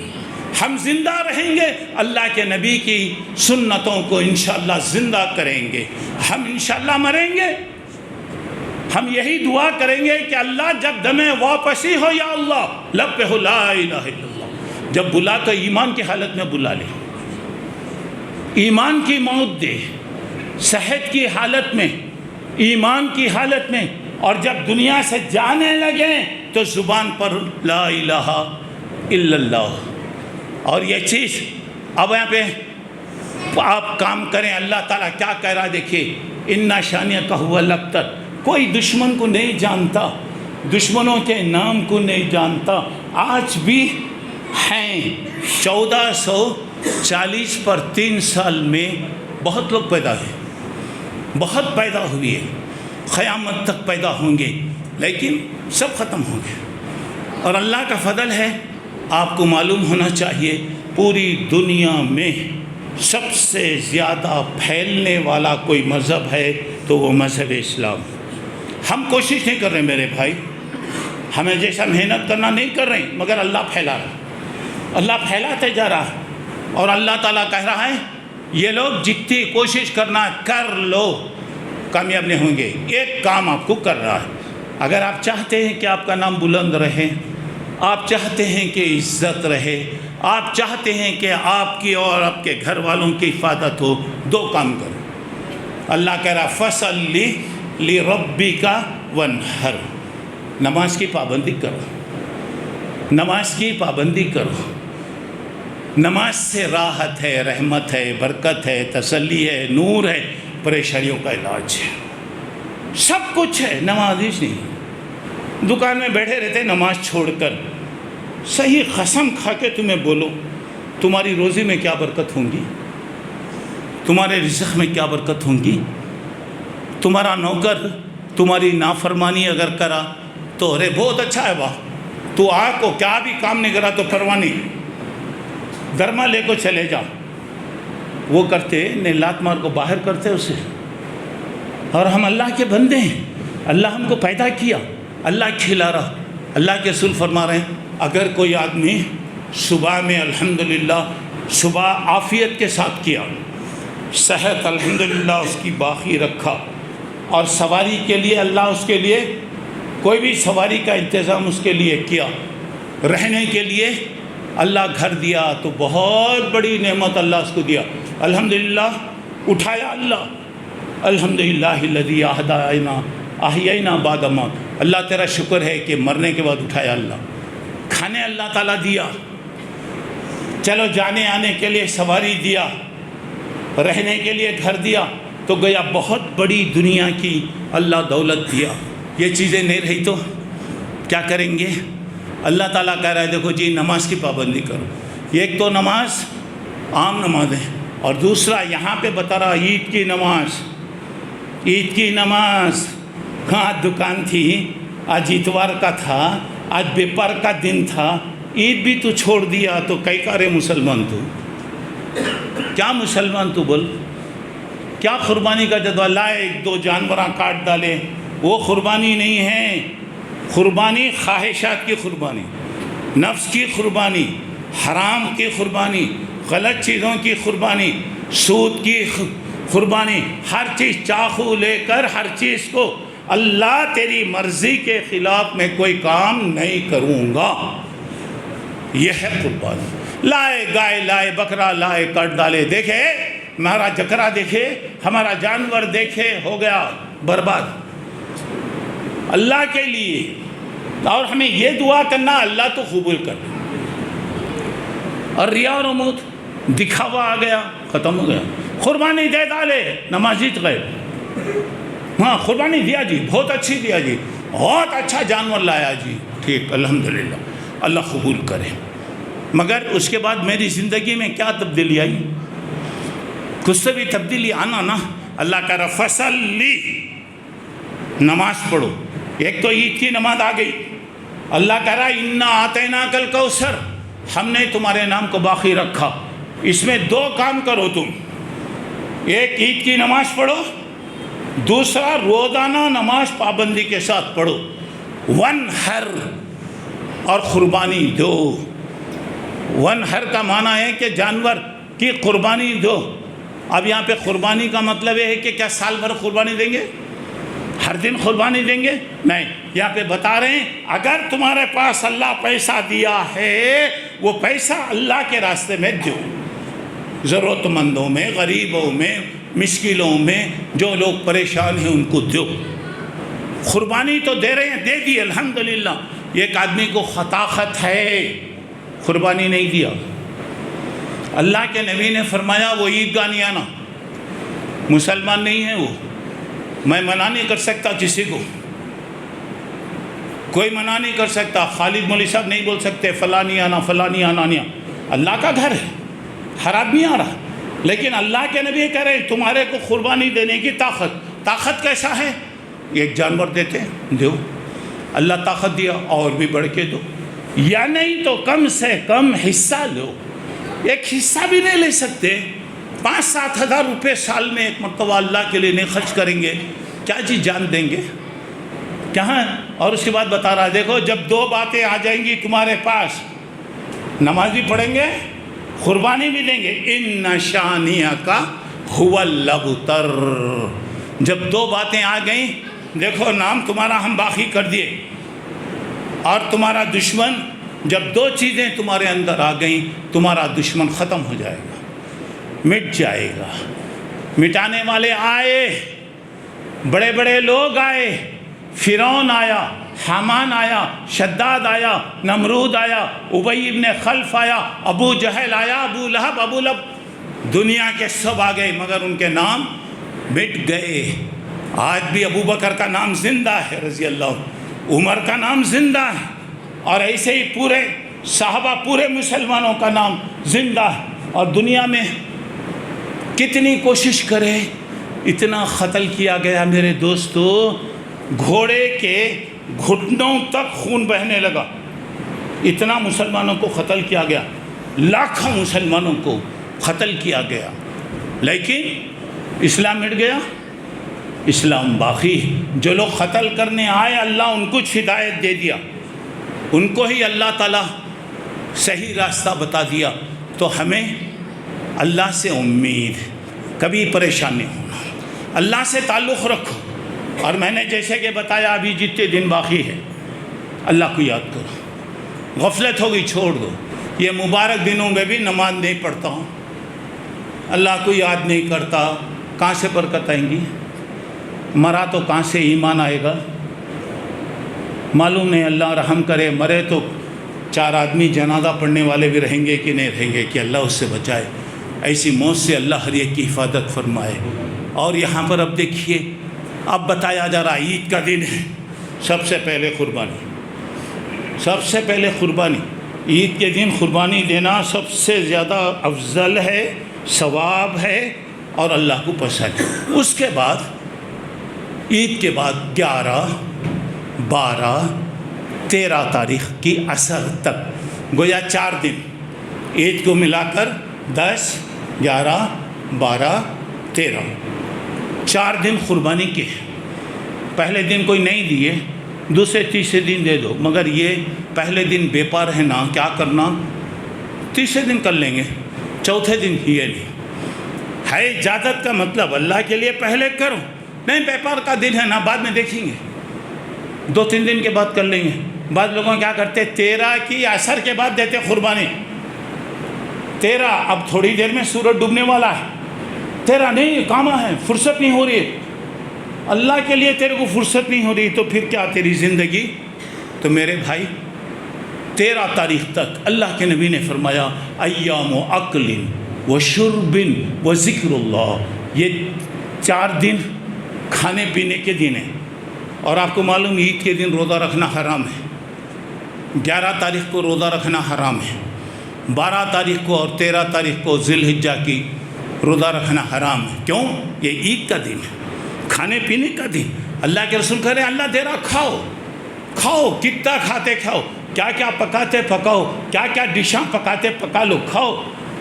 ہم زندہ رہیں گے اللہ کے نبی کی سنتوں کو انشاءاللہ زندہ کریں گے، ہم انشاءاللہ مریں گے، ہم یہی دعا کریں گے کہ اللہ جب دم واپسی ہو یا اللہ لب پہ ہو لا الہ الا اللہ، جب بلا تو ایمان کی حالت میں بلا لے، ایمان کی موت دے، صحت کی حالت میں، ایمان کی حالت میں، اور جب دنیا سے جانے لگیں تو زبان پر لا الہ الا اللہ۔ اور یہ چیز اب یہاں پہ آپ کام کریں، اللہ تعالیٰ کیا کہہ رہا ہے دیکھیے، ان شانیک هو الابتر، کوئی دشمن کو نہیں جانتا، دشمنوں کے نام کو نہیں جانتا۔ آج بھی ہیں 1440 پر 3 سال میں بہت لوگ پیدا ہوئے، بہت پیدا ہوئے، قیامت تک پیدا ہوں گے، لیکن سب ختم ہوں گے۔ اور اللہ کا فضل ہے، آپ کو معلوم ہونا چاہیے پوری دنیا میں سب سے زیادہ پھیلنے والا کوئی مذہب ہے تو وہ مذہب اسلام۔ ہم کوشش نہیں کر رہے میرے بھائی، ہمیں جیسا محنت کرنا نہیں کر رہے، مگر اللہ پھیلا رہا، اللہ پھیلاتے جا رہا ہے، اور اللہ تعالیٰ کہہ رہا ہے یہ لوگ جتنی کوشش کرنا کر لو کامیاب نہیں ہوں گے۔ ایک کام آپ کو کر رہا ہے، اگر آپ چاہتے ہیں کہ آپ کا نام بلند رہے، آپ چاہتے ہیں کہ عزت رہے، آپ چاہتے ہیں کہ آپ کی اور آپ کے گھر والوں کی حفاظت ہو، 2 کام کرو۔ اللہ کہہ رہا فَصَلِّ لِرَبِّكَ وَانْحَرْ، نماز کی پابندی کرو، نماز کی پابندی کرو۔ نماز سے راحت ہے، رحمت ہے، برکت ہے، تسلی ہے، نور ہے، پریشانیوں کا علاج ہے، سب کچھ ہے، نماز ہی نہیں۔ دکان میں بیٹھے رہتے نماز چھوڑ کر. صحیح قسم کھا کے تمہیں بولو تمہاری روزی میں کیا برکت ہوں گی, تمہارے رزق میں کیا برکت ہوں گی. تمہارا نوکر تمہاری نافرمانی اگر کرا تو ارے بہت اچھا ہے واہ, تو آگ کو کیا بھی کام نہیں کرا تو پرواہ نہیں, درما لے کو چلے جا. وہ کرتے نہیں, لات مار کو باہر کرتے اسے. اور ہم اللہ کے بندے ہیں, اللہ ہم کو پیدا کیا, اللہ کھلا رہا. اللہ کے رسول فرما رہے ہیں اگر کوئی آدمی صبح میں الحمدللہ صبح عافیت کے ساتھ کیا, صحت الحمدللہ اس کی باقی رکھا, اور سواری کے لیے اللہ اس کے لیے کوئی بھی سواری کا انتظام اس کے لیے کیا, رہنے کے لیے اللہ گھر دیا, تو بہت بڑی نعمت اللہ اس کو دیا. الحمدللہ اٹھایا اللہ, الحمدللہ الذی احیینا بعد موت. اللہ تیرا شکر ہے کہ مرنے کے بعد اٹھایا اللہ. کھانے اللہ تعالیٰ دیا, چلو جانے آنے کے لیے سواری دیا, رہنے کے لیے گھر دیا, تو گیا بہت بڑی دنیا کی اللہ دولت دیا. یہ چیزیں نہیں رہی تو کیا کریں گے؟ اللہ تعالیٰ کہہ رہا ہے دیکھو جی نماز کی پابندی کرو. ایک تو نماز عام نماز ہے, اور دوسرا یہاں پہ بتا رہا عید کی نماز. عید کی نماز کہاں دکان تھی, آج اتوار کا تھا, آج بیپار کا دن تھا, عید بھی تو چھوڑ دیا, تو کئی کارے مسلمان تو کیا مسلمان تو بول, کیا قربانی کا جدول لائے, ایک دو جانوراں کاٹ ڈالے, وہ قربانی نہیں ہے. قربانی خواہشات کی قربانی, نفس کی قربانی, حرام کی قربانی, غلط چیزوں کی قربانی, سود کی قربانی, ہر چیز چاقو لے کر ہر چیز کو اللہ تیری مرضی کے خلاف میں کوئی کام نہیں کروں گا, یہ ہے قربانی. لائے گائے لائے بکرا لائے کٹ ڈالے, دیکھے ہمارا جکرا دیکھے ہمارا جانور دیکھے ہو گیا برباد اللہ کے لیے. اور ہمیں یہ دعا کرنا اللہ تو قبول کر. اور ریا اور عمود دکھاوا آ گیا, ختم ہو گیا. قربانی دے ڈالے, نمازی گئے, ہاں قربانی دیا جی, بہت اچھی دیا جی, بہت اچھا جانور لایا جی, ٹھیک الحمدللہ اللہ قبول کرے. مگر اس کے بعد میری زندگی میں کیا تبدیلی آئی؟ کچھ سے بھی تبدیلی آنا نا. اللہ کا فصلی, نماز پڑھو. ایک تو عید کی نماز آ گئی, اللہ کہہ رہا انا آتیناک الکوثر, ہم نے تمہارے نام کو باقی رکھا. اس میں دو کام کرو تم, ایک عید کی نماز پڑھو, دوسرا روزانہ نماز پابندی کے ساتھ پڑھو. ون ہر, اور قربانی دو. ون ہر کا معنی ہے کہ جانور کی قربانی دو. اب یہاں پہ قربانی کا مطلب یہ ہے کہ کیا سال بھر قربانی دیں گے, ہر دن قربانی دیں گے؟ نہیں. یہاں پہ بتا رہے ہیں اگر تمہارے پاس اللہ پیسہ دیا ہے, وہ پیسہ اللہ کے راستے میں دو. ضرورت مندوں میں, غریبوں میں, مشکلوں میں, جو لوگ پریشان ہیں ان کو دو. قربانی تو دے رہے ہیں, دے دی الحمدللہ. ایک آدمی کو خطاخت ہے, قربانی نہیں دیا. اللہ کے نبی نے فرمایا وہ عیدگاہ نہیں آنا, مسلمان نہیں ہے وہ. میں منع نہیں کر سکتا کسی کو, کوئی منع نہیں کر سکتا. خالد مولی صاحب نہیں بول سکتے فلاں نہیں آنا, فلاں نہیں آنا. نہیں, اللہ کا گھر ہے, ہر آدمی آ رہا. لیکن اللہ کے نبی کہہ رہے ہیں تمہارے کو قربانی دینے کی طاقت کیسا ہے؟ ایک جانور دیتے دو, اللہ طاقت دیا, اور بھی بڑھ کے دو, یا نہیں تو کم سے کم حصہ لو. ایک حصہ بھی نہیں لے سکتے. 5-7 ہزار روپے سال میں ایک مرتبہ اللہ کے لیے نہیں خرچ کریں گے, کیا جی جان دیں گے کہاں؟ اور اس کے بعد بتا رہا ہے دیکھو جب دو باتیں آ جائیں گی تمہارے پاس, نماز بھی پڑھیں گے, قربانی بھی دیں گے, ان شانیہ کا هو الابتر. جب دو باتیں آ گئیں, دیکھو نام تمہارا ہم باقی کر دیے, اور تمہارا دشمن, جب دو چیزیں تمہارے اندر آ گئیں تمہارا دشمن ختم ہو جائے گا, مٹ جائے گا. مٹانے والے آئے, بڑے بڑے لوگ آئے, فرعون آیا, حامان آیا, شداد آیا, نمرود آیا, ابی ابن خلف آیا, ابو جہل آیا, ابو لہب, ابو لب, دنیا کے سب آ گئے مگر ان کے نام مٹ گئے. آج بھی ابو بکر کا نام زندہ ہے رضی اللہ, عمر کا نام زندہ ہے، اور ایسے ہی پورے صحابہ، پورے مسلمانوں کا نام زندہ ہے. اور دنیا میں کتنی کوشش کرے اتنا قتل کیا گیا میرے دوستو، گھوڑے کے گھٹنوں تک خون بہنے لگا، اتنا مسلمانوں کو قتل کیا گیا، لاکھوں مسلمانوں کو قتل کیا گیا. لیکن اسلام مٹ گیا؟ اسلام باقی ہے. جو لوگ قتل کرنے آئے اللہ ان کو ہدایت دے دیا، ان کو ہی اللہ تعالیٰ صحیح راستہ بتا دیا. تو ہمیں اللہ سے امید، کبھی پریشان نہیں ہونا، اللہ سے تعلق رکھو. اور میں نے جیسے کہ بتایا ابھی جتنے دن باقی ہے اللہ کو یاد کرو. غفلت ہوگی چھوڑ دو. یہ مبارک دنوں میں بھی نماز نہیں پڑھتا ہوں، اللہ کو یاد نہیں کرتا، کہاں سے برکت آئیں گی؟ مرا تو کہاں سے ایمان آئے گا؟ معلوم نہیں، اللہ رحم کرے، مرے تو 4 آدمی جنازہ پڑھنے والے بھی رہیں گے کہ نہیں رہیں گے، کہ اللہ اس سے بچائے. ایسی موت سے اللہ ہر ایک کی حفاظت فرمائے. اور یہاں پر اب دیکھیے، اب بتایا جا رہا عید کا دن ہے، سب سے پہلے قربانی، سب سے پہلے قربانی. عید کے دن قربانی دینا سب سے زیادہ افضل ہے، ثواب ہے اور اللہ کو پسند ہے. اس کے بعد عید کے بعد 11 12 13 تاریخ کی عصر تک، گویا 4 دن، عید کو ملا کر 10 11 12 13 4 دن قربانی کے. پہلے دن کوئی نہیں دیے، دوسرے تیسرے دن دے دو، مگر یہ پہلے دن بیپار ہے نا، کیا کرنا، تیسرے دن کر لیں گے، چوتھے دن یہ نہیں ہے. اجازت کا مطلب اللہ کے لیے پہلے کرو، نہیں بیپار کا دن ہے نا بعد میں دیکھیں گے، 2-3 دن کے بعد کر لیں گے. بعض لوگوں کیا کرتے 13 کی عصر کے بعد دیتے قربانی. 13 اب تھوڑی دیر میں سورج ڈوبنے والا ہے، 13 نہیں، کام ہے، فرصت نہیں ہو رہی ہے، اللہ کے لیے تیرے کو فرصت نہیں ہو رہی، تو پھر کیا تیری زندگی؟ تو میرے بھائی 13 تاریخ تک اللہ کے نبی نے فرمایا ایام و اکل و شرب و ذکر اللہ، یہ 4 دن کھانے پینے کے دن ہیں. اور آپ کو معلوم عید کے دن روزہ رکھنا حرام ہے. 11 تاریخ کو روزہ رکھنا حرام ہے، 12 تاریخ کو اور 13 تاریخ کو ذی الحجہ کی روزہ رکھنا حرام ہے. کیوں؟ یہ عید کا دن ہے، کھانے پینے کا دن. اللہ کے رسول کہہ رہے ہیں اللہ دے رہا، کھاؤ کھاؤ، کتنا کھاتے کھاؤ، کیا کیا پکاتے پکاؤ، کیا کیا ڈشاں پکاتے پکا لو، کھاؤ.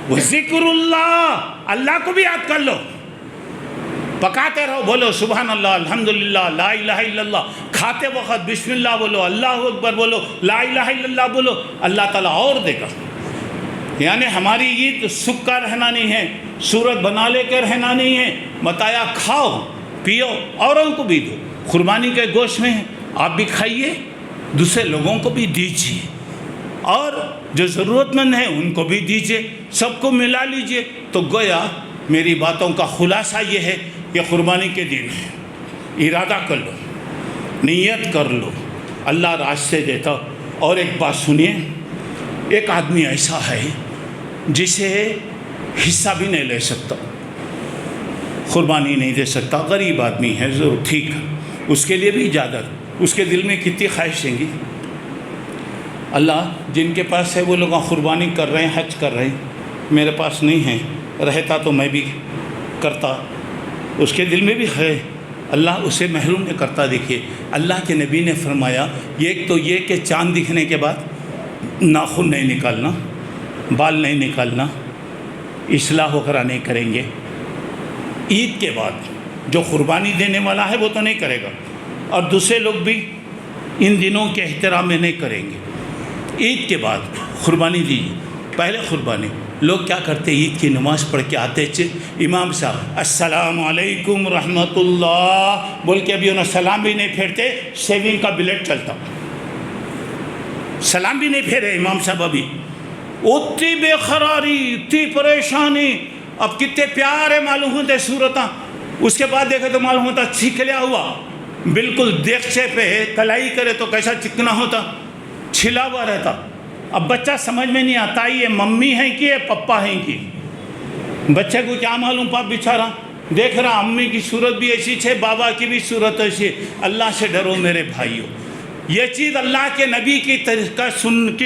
وہ ذکر اللہ، اللہ کو بھی یاد کر لو، پکاتے رہو، بولو سبحان اللہ، الحمدللہ، لا الہ الا اللہ. کھاتے وقت بسم اللہ بولو، اللہ اکبر بولو، لا الہ الا اللہ بولو، اللہ تعالیٰ اور دے گا. یعنی ہماری عید سکھ کا رہنا نہیں ہے، صورت بنا لے کے رہنا نہیں ہے. بتایا کھاؤ پیو، اوروں کو بھی دو. قربانی کے گوشت میں آپ بھی کھائیے، دوسرے لوگوں کو بھی دیجیے، اور جو ضرورت مند ہیں ان کو بھی دیجیے، سب کو ملا لیجیے. تو گویا میری باتوں کا خلاصہ یہ ہے، یہ قربانی کے دن ہے، ارادہ کر لو، نیت کر لو، اللہ راستے دیتا. اور ایک بات سنیے، ایک آدمی ایسا ہے جسے حصہ بھی نہیں لے سکتا، قربانی نہیں دے سکتا، غریب آدمی ہے، ضرور ٹھیک ہے، اس کے لیے بھی اجازت. اس کے دل میں کتنی خواہشیں گی. اللہ جن کے پاس ہے وہ لوگ قربانی کر رہے ہیں، حج کر رہے ہیں، میرے پاس نہیں ہے، رہتا تو میں بھی کرتا. اس کے دل میں بھی ہے، اللہ اسے محروم نہیں کرتا. دیکھیے اللہ کے نبی نے فرمایا، ایک تو یہ کہ چاند دکھنے کے بعد ناخن نہیں نکالنا، بال نہیں نکالنا، اصلاح وغیرہ نہیں کریں گے. عید کے بعد جو قربانی دینے والا ہے وہ تو نہیں کرے گا، اور دوسرے لوگ بھی ان دنوں کے احترام میں نہیں کریں گے. عید کے بعد قربانی دیجیے. پہلے قربانی لوگ کیا کرتے، عید کی نماز پڑھ کے آتے امام صاحب السلام علیکم رحمۃ اللہ بول کے، ابھی انہیں سلام بھی نہیں پھیرتے، سیونگ کا بلیٹ چلتا، سلام بھی نہیں پھیرے امام صاحب. ابھی اتنی بے قراری، اتنی پریشانی. اب کتنے پیارے معلوم ہوتے صورتاں، اس کے بعد دیکھے تو معلوم ہوتا چھکلیا ہوا، بالکل دیگچے پہ کلائی کرے تو کیسا چکنا ہوتا، چھلا ہوا رہتا. اب بچہ سمجھ میں نہیں آتا یہ ممی ہیں کہ یہ پپا ہیں کہ، بچے کو کیا معلوم، پاپ بیچارہ دیکھ رہا امی کی صورت بھی ایسی ہے، بابا کی بھی صورت ایسی ہے. اللہ سے ڈرو میرے بھائیوں. یہ چیز اللہ کے نبی کی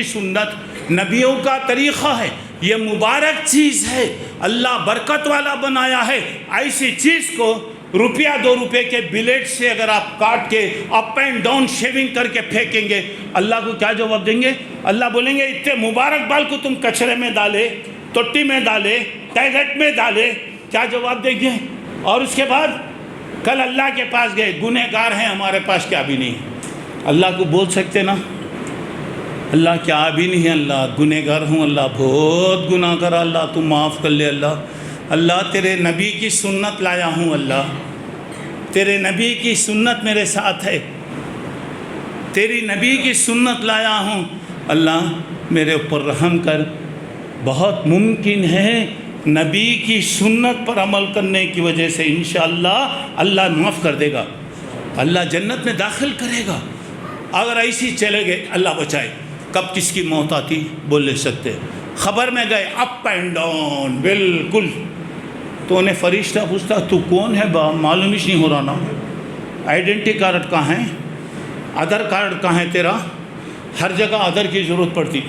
سنت، نبیوں کا طریقہ ہے، یہ مبارک چیز ہے، اللہ برکت والا بنایا ہے۔ ایسی چیز کو روپیہ 2 روپے کے بلیٹ سے اگر آپ کاٹ کے اپ اینڈ ڈاؤن شیونگ کر کے پھینکیں گے، اللہ کو کیا جواب دیں گے؟ اللہ بولیں گے اتنے مبارک بال کو تم کچرے میں ڈالے، ٹوٹی میں ڈالے، ٹائلٹ میں ڈالے، کیا جواب دیں گے؟ اور اس کے بعد کل اللہ کے پاس گئے، گنہگار ہیں، ہمارے پاس کیا بھی نہیں۔ اللہ کو بول سکتے نا اللہ کیا بھی نہیں ہے، اللہ گنہگار ہوں، اللہ بہت گناہ کرا، اللہ تو معاف کر لے، اللہ تیرے نبی کی سنت لایا ہوں، اللہ تیرے نبی کی سنت میرے ساتھ ہے، تیری نبی کی سنت لایا ہوں، اللہ میرے اوپر رحم کر۔ بہت ممکن ہے نبی کی سنت پر عمل کرنے کی وجہ سے انشاءاللہ اللہ معاف کر دے گا، اللہ جنت میں داخل کرے گا۔ اگر ایسی چلے گئے، اللہ بچائے، کب کس کی موت آتی بول نہیں سکتے۔ خبر میں گئے اپ اینڈ ڈاؤن بالکل، تو انہیں فرشتہ پوچھتا تو کون ہے با معلوم ہی نہیں ہو رہا نا، آئیڈینٹی کارڈ کہاں ہے، آدھار کارڈ کہاں ہے تیرا، ہر جگہ آدھار کی ضرورت پڑتی،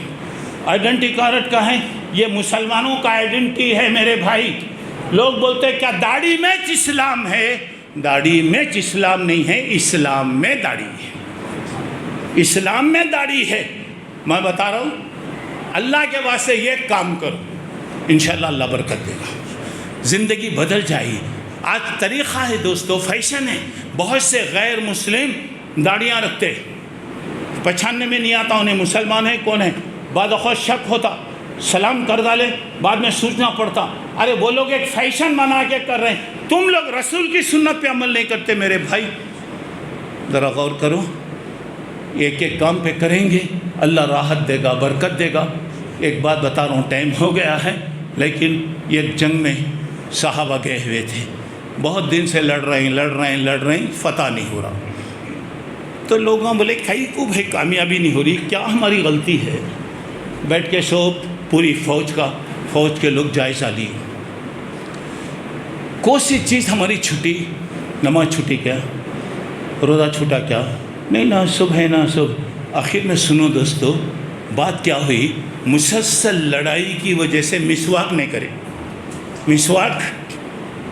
آئیڈینٹی کارڈ کہاں ہے؟ یہ مسلمانوں کا آئیڈینٹی ہے میرے بھائی۔ لوگ بولتے کیا داڑھی میں اسلام ہے؟ داڑھی میں اسلام نہیں ہے، اسلام میں داڑھی ہے، اسلام میں داڑھی ہے۔ میں بتا رہا ہوں اللہ کے واسطے یہ کام کرو، انشاءاللہ اللہ برکت دے گا، زندگی بدل جائے گی۔ آج طریقہ ہے دوستو، فیشن ہے، بہت سے غیر مسلم داڑیاں رکھتے، پہچاننے میں نہیں آتا انہیں مسلمان ہے کون ہے، بعد اوقات شک ہوتا، سلام کر ڈالے، بعد میں سوچنا پڑتا، ارے وہ لوگ ایک فیشن بنا کے کر رہے ہیں، تم لوگ رسول کی سنت پہ عمل نہیں کرتے میرے بھائی۔ ذرا غور کرو، ایک ایک کام پہ کریں گے اللہ راحت دے گا، برکت دے گا۔ ایک بات بتا رہا ہوں، ٹائم ہو گیا ہے، لیکن ایک جنگ میں صحابہ گئے ہوئے تھے، بہت دن سے لڑ رہے ہیں، فتح نہیں ہو رہا، تو لوگوں بولے کئی کو بھائی کامیابی نہیں ہو رہی، کیا ہماری غلطی ہے؟ بیٹھ کے سب پوری فوج کے لوگ جائزہ لیے، کوئی سی چیز ہماری چھٹی، نماز چھٹی کیا، روزہ چھوٹا کیا، نہیں نہ صبح ہے نہ صبح۔ آخر میں سنو دوستو، بات کیا ہوئی، مسلسل لڑائی کی وجہ سے مسواک نہیں کرے، مسواک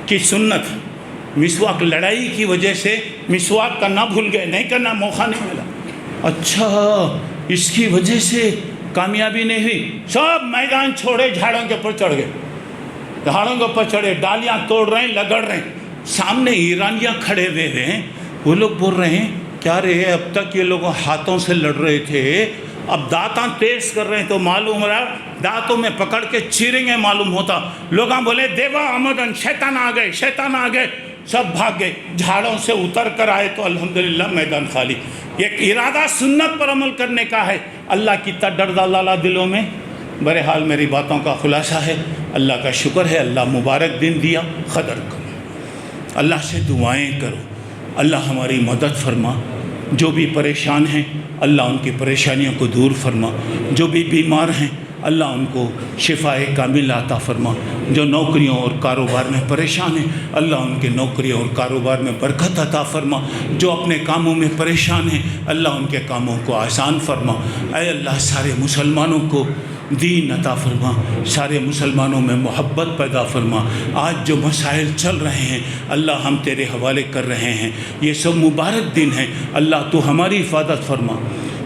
کی سنت، مسواک لڑائی کی وجہ سے مسواک کرنا بھول گئے، نہیں کرنا، موقع نہیں ملا۔ اچھا اس کی وجہ سے کامیابی نہیں ہوئی، سب میدان چھوڑے جھاڑوں کے اوپر چڑھ گئے، جھاڑوں کے اوپر چڑھے، ڈالیاں توڑ رہے ہیں، لگڑ رہے ہیں، سامنے ایرانیاں کھڑے ہوئے ہیں، وہ لوگ بول رہے ہیں کیا رہے، اب تک یہ لوگ ہاتھوں سے لڑ رہے تھے، اب دانتاں تیز کر رہے ہیں تو معلوم ہو رہا دانتوں میں پکڑ کے چیریں گے معلوم ہوتا۔ لوگاں بولے دیوا آمدن، شیطان آ گئے، سب بھاگ گئے، جھاڑوں سے اتر کر آئے تو الحمدللہ میدان خالی۔ ایک ارادہ سنت پر عمل کرنے کا ہے، اللہ کتنا ڈر ڈالا دلوں میں۔ بہرحال میری باتوں کا خلاصہ ہے، اللہ کا شکر ہے، اللہ مبارک دن دیا، قدر کرو، اللہ سے دعائیں کرو، اللہ ہماری مدد فرما۔ جو بھی پریشان ہیں اللہ ان کی پریشانیوں کو دور فرما، جو بھی بیمار ہیں اللہ ان کو شفاء کامل عطا فرما، جو نوکریوں اور کاروبار میں پریشان ہیں اللہ ان کے نوکریوں اور کاروبار میں برکت عطا فرما، جو اپنے کاموں میں پریشان ہیں اللہ ان کے کاموں کو آسان فرما۔ اے اللہ سارے مسلمانوں کو دین عطا فرما، سارے مسلمانوں میں محبت پیدا فرما۔ آج جو مسائل چل رہے ہیں اللہ ہم تیرے حوالے کر رہے ہیں، یہ سب مبارک دن ہیں، اللہ تو ہماری حفاظت فرما،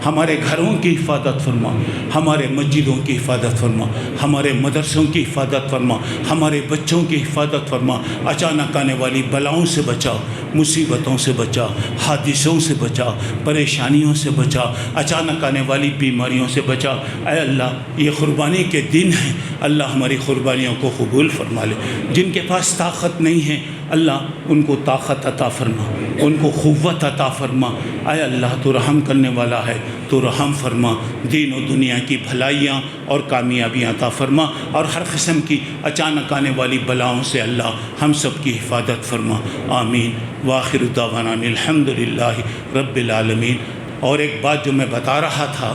ہمارے گھروں کی حفاظت فرما، ہمارے مسجدوں کی حفاظت فرما، ہمارے مدرسوں کی حفاظت فرما، ہمارے بچوں کی حفاظت فرما، اچانک آنے والی بلاؤں سے بچا، مصیبتوں سے بچا، حادثوں سے بچا، پریشانیوں سے بچا، اچانک آنے والی بیماریوں سے بچا۔ اے اللہ یہ قربانی کے دن ہیں، اللہ ہماری قربانیوں کو قبول فرما لے۔ جن کے پاس طاقت نہیں ہے اللہ ان کو طاقت عطا فرما، ان کو قوت عطا فرما۔ اے اللہ تو رحم کرنے والا ہے، تو رحم فرما، دین و دنیا کی بھلائیاں اور کامیابیاں عطا فرما، اور ہر قسم کی اچانک آنے والی بلاؤں سے اللہ ہم سب کی حفاظت فرما، آمین۔ وآخر دعوانا الحمدللہ رب العالمین۔ اور ایک بات جو میں بتا رہا تھا،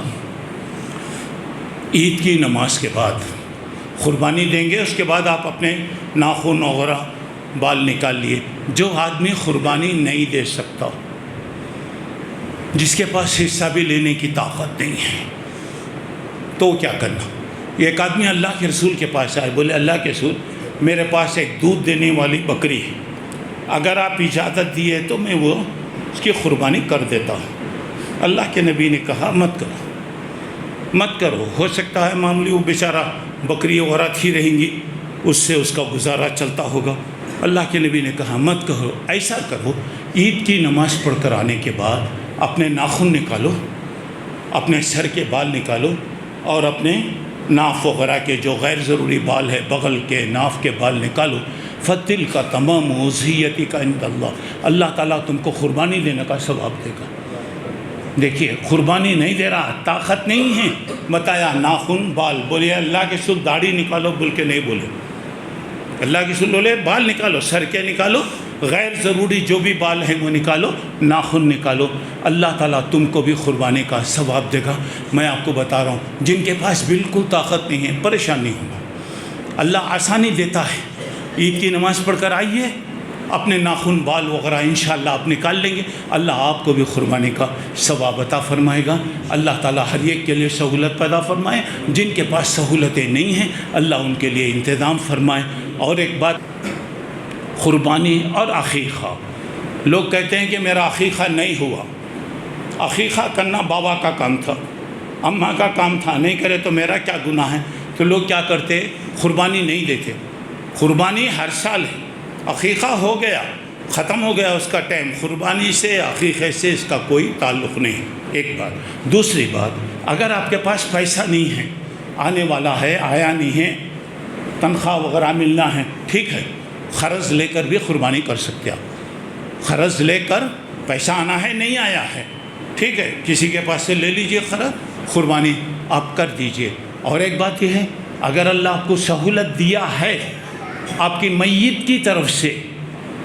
عید کی نماز کے بعد قربانی دیں گے، اس کے بعد آپ اپنے ناخن وغیرہ بال نکال لیے۔ جو آدمی قربانی نہیں دے سکتا جس کے پاس حصہ بھی لینے کی طاقت نہیں ہے، تو کیا کرنا؟ ایک آدمی اللہ کے رسول کے پاس آئے، بولے اللہ کے رسول میرے پاس ایک دودھ دینے والی بکری ہے، اگر آپ اجازت دیے تو میں وہ اس کی قربانی کر دیتا ہوں۔ اللہ کے نبی نے کہا مت کرو، ہو سکتا ہے معمولی وہ بیچارہ بکری وغیرہ تھی رہیں گی، اس سے اس کا گزارا چلتا ہوگا۔ اللہ کے نبی نے کہا مت کرو، ایسا کرو عید کی نماز پڑھ کر آنے کے بعد اپنے ناخن نکالو، اپنے سر کے بال نکالو، اور اپنے ناف وغیرہ کے جو غیر ضروری بال ہے بغل کے ناف کے بال نکالو، فتل کا تمام وضحیتی کا عند اللہ تعالیٰ تم کو قربانی دینے کا ثواب دے گا۔ دیکھیے قربانی نہیں دے رہا، طاقت نہیں ہے، بتایا ناخن بال، بولے اللہ کے رسول داڑھی نکالو، بول کے نہیں بولے، اللہ کے رسول بولے بال نکالو، سر کے نکالو، غیر ضروری جو بھی بال ہیں وہ نکالو، ناخن نکالو، اللہ تعالیٰ تم کو بھی قربانی کا ثواب دے گا۔ میں آپ کو بتا رہا ہوں جن کے پاس بالکل طاقت نہیں ہے پریشان نہیں ہوگا، اللہ آسانی دیتا ہے۔ عید کی نماز پڑھ کر آئیے، اپنے ناخن بال وغیرہ انشاءاللہ آپ نکال لیں گے، اللہ آپ کو بھی قربانی کا ثواب عطا فرمائے گا۔ اللہ تعالیٰ ہر ایک کے لیے سہولت پیدا فرمائے، جن کے پاس سہولتیں نہیں ہیں اللہ ان کے لیے انتظام فرمائے۔ اور ایک بات، قربانی اور عقیقہ، لوگ کہتے ہیں کہ میرا عقیقہ نہیں ہوا، عقیقہ کرنا بابا کا کام تھا، اماں کا کام تھا، نہیں کرے تو میرا کیا گناہ ہے؟ تو لوگ کیا کرتے، قربانی نہیں دیتے۔ قربانی ہر سال ہے، عقیقہ ہو گیا، ختم ہو گیا اس کا ٹائم، قربانی سے عقیقے سے اس کا کوئی تعلق نہیں، ایک بات۔ دوسری بات، اگر آپ کے پاس پیسہ نہیں ہے، آنے والا ہے، آیا نہیں ہے، تنخواہ وغیرہ ملنا ہے، ٹھیک ہے، قرض لے کر بھی قربانی کر سکتے آپ، قرض لے کر پیسہ آنا ہے، نہیں آیا ہے، ٹھیک ہے، کسی کے پاس سے لے لیجئے قرض، قربانی آپ کر دیجئے۔ اور ایک بات یہ ہے، اگر اللہ آپ کو سہولت دیا ہے، آپ کی میت کی طرف سے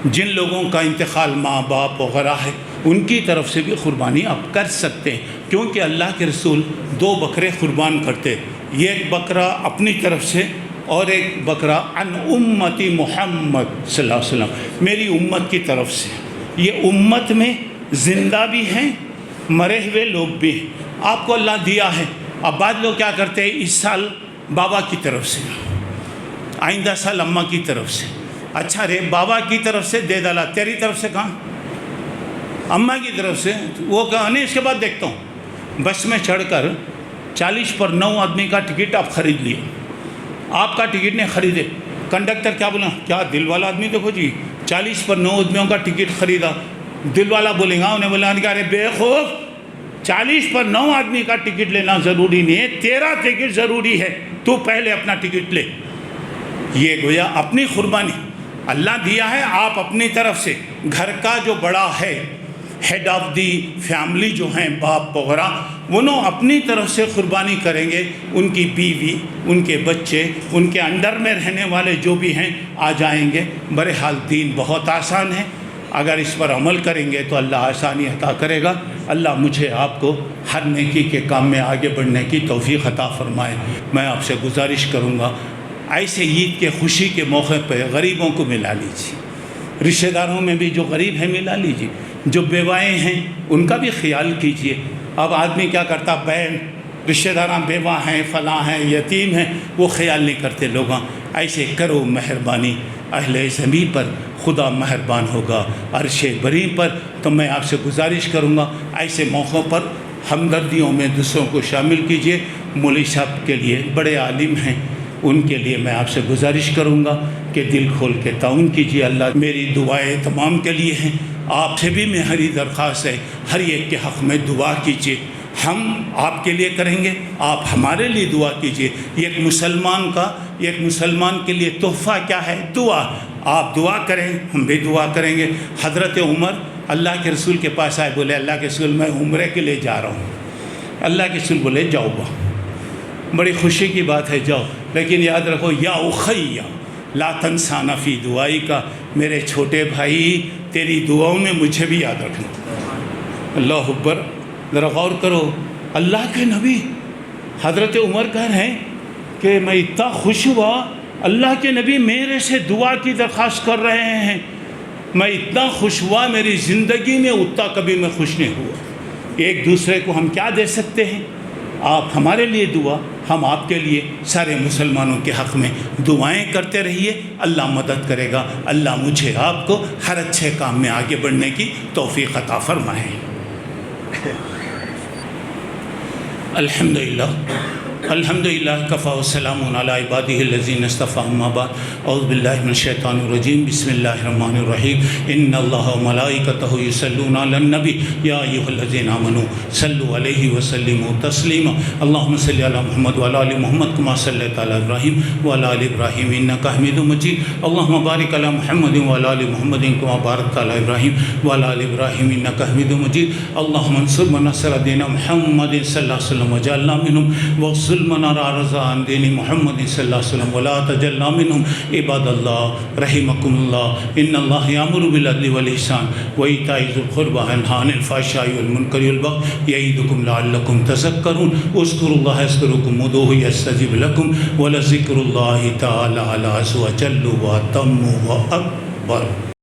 جن لوگوں کا انتقال ماں باپ وغیرہ ہے ان کی طرف سے بھی قربانی آپ کر سکتے ہیں، کیونکہ اللہ کے رسول 2 بکرے قربان کرتے، ایک بکرا اپنی طرف سے اور ایک بکرا عن امتی محمد صلی اللہ علیہ وسلم، میری امت کی طرف سے۔ یہ امت میں زندہ بھی ہیں، مرے ہوئے لوگ بھی ہیں، آپ کو اللہ دیا ہے۔ اب بعض لوگ کیا کرتے ہیں، اس سال بابا کی طرف سے، آئندہ سال اماں کی طرف سے، اچھا رے بابا کی طرف سے دے ڈالا، تیری طرف سے کہاں، اماں کی طرف سے، وہ کہا نہیں، اس کے بعد دیکھتا ہوں۔ بس میں چڑھ کر 40 پر 9 آدمی کا ٹکٹ آپ خرید لیے، آپ کا ٹکٹ نہیں خریدے، کنڈکٹر کیا بولا، کیا دل والا آدمی دیکھو جی، 40 پر 9 آدمیوں کا ٹکٹ خریدا، دل والا بولیں گا، انہیں بولا ارے بے خوف، 40 پر 9 آدمی کا ٹکٹ لینا ضروری نہیں ہے، تیرا ٹکٹ ضروری ہے، تو پہلے اپنا ٹکٹ لے۔ یہ گویا اپنی قربانی اللہ دیا ہے، آپ اپنی طرف سے، گھر کا جو بڑا ہے، ہیڈ آف دی فیملی جو ہیں باپ وغیرہ، انہوں اپنی طرف سے قربانی کریں گے، ان کی بیوی، ان کے بچے، ان کے انڈر میں رہنے والے جو بھی ہیں آ جائیں گے۔ بہرحال دین بہت آسان ہے، اگر اس پر عمل کریں گے تو اللہ آسانی عطا کرے گا۔ اللہ مجھے آپ کو ہر نیکی کے کام میں آگے بڑھنے کی توفیق عطا فرمائے۔ میں آپ سے گزارش کروں گا، ایسے عید کے خوشی کے موقع پہ غریبوں کو ملا لیجیے، رشتہ داروں میں بھی جو غریب ہیں ملا لیجیے، جو بیوائیں ہیں ان کا بھی خیال کیجیے۔ اب آدمی کیا کرتا، بہن رشتہ داراں بیوہ ہیں، فلاں ہیں، یتیم ہیں، وہ خیال نہیں کرتے لوگاں، ایسے کرو مہربانی، اہل زمین پر خدا مہربان ہوگا، عرش بری پر۔ تو میں آپ سے گزارش کروں گا ایسے موقعوں پر ہمدردیوں میں دوسروں کو شامل کیجیے۔ مولوی صاحب کے لیے بڑے عالم ہیں، ان کے لیے میں آپ سے گزارش کروں گا کہ دل کھول کے تعاون کیجیے۔ اللہ میری دعائیں تمام کے لیے ہیں، آپ سے بھی میری درخواست ہے، ہر ایک کے حق میں دعا کیجیے، ہم آپ کے لیے کریں گے، آپ ہمارے لیے دعا کیجیے۔ ایک مسلمان کے لیے تحفہ کیا ہے؟ دعا۔ آپ دعا کریں، ہم بھی دعا کریں گے۔ حضرت عمر اللہ کے رسول کے پاس آئے، بولے اللہ کے رسول میں عمرے کے لیے جا رہا ہوں۔ اللہ کے رسول بولے جاؤ با، بڑی خوشی کی بات ہے، جاؤ، لیکن یاد رکھو یا اخی لا تنسانا فی دعائی کا، میرے چھوٹے بھائی تیری دعاؤں میں مجھے بھی یاد رکھنا۔ اللہ اکبر، ذرا غور کرو، اللہ کے نبی حضرت عمر کہہ رہے ہیں کہ میں اتنا خوش ہوا، اللہ کے نبی میرے سے دعا کی درخواست کر رہے ہیں، میں اتنا خوش ہوا، میری زندگی میں اتنا کبھی میں خوش نہیں ہوا۔ ایک دوسرے کو ہم کیا دے سکتے ہیں؟ آپ ہمارے لیے دعا، ہم آپ کے لیے سارے مسلمانوں کے حق میں دعائیں کرتے رہیے، اللہ مدد کرے گا، اللہ مجھے آپ کو ہر اچھے کام میں آگے بڑھنے کی توفیق عطا فرمائے۔ الحمدللہ الحمدللہ کفا والسلام علی عبادہ الذین اصطفیٰ، اما بعد، اعوذ باللہ من الشیطان الرجیم، بسم اللہ الرحمن الرحیم، ان اللہ وملائکتہ یصلون علی النبی یا ایھا الذین آمنوا صلوا علیہ وسلموا تسلیما، اللہم صل علی محمد وعلی آل محمد کما صلیت علی ابراہیم وعلی آل ابراہیم انک حمید مجید، اللہم بارک علی محمد وعلی آل محمد کما بارکت علی ابراہیم وعلی آل ابراہیم انک حمید مجید، اللہم انصر من نصر دین محمد صلی اللہ علیہ وسلم وجعلنا منہم واغفر من أعرض عن دين محمد صلى الله عليه وسلم ولا تجعلنا منهم، عباد الله رحمكم الله، إن الله يأمر بالعدل والإحسان وإيتاء ذي القربى وينهى عن الفحشاء والمنكر والبغي يعظكم لعلكم تذكرون، اذكروا الله يذكركم وادعوه يستجب لكم ولذكر الله تعالى أعلى وأجل وأتم وأكبر۔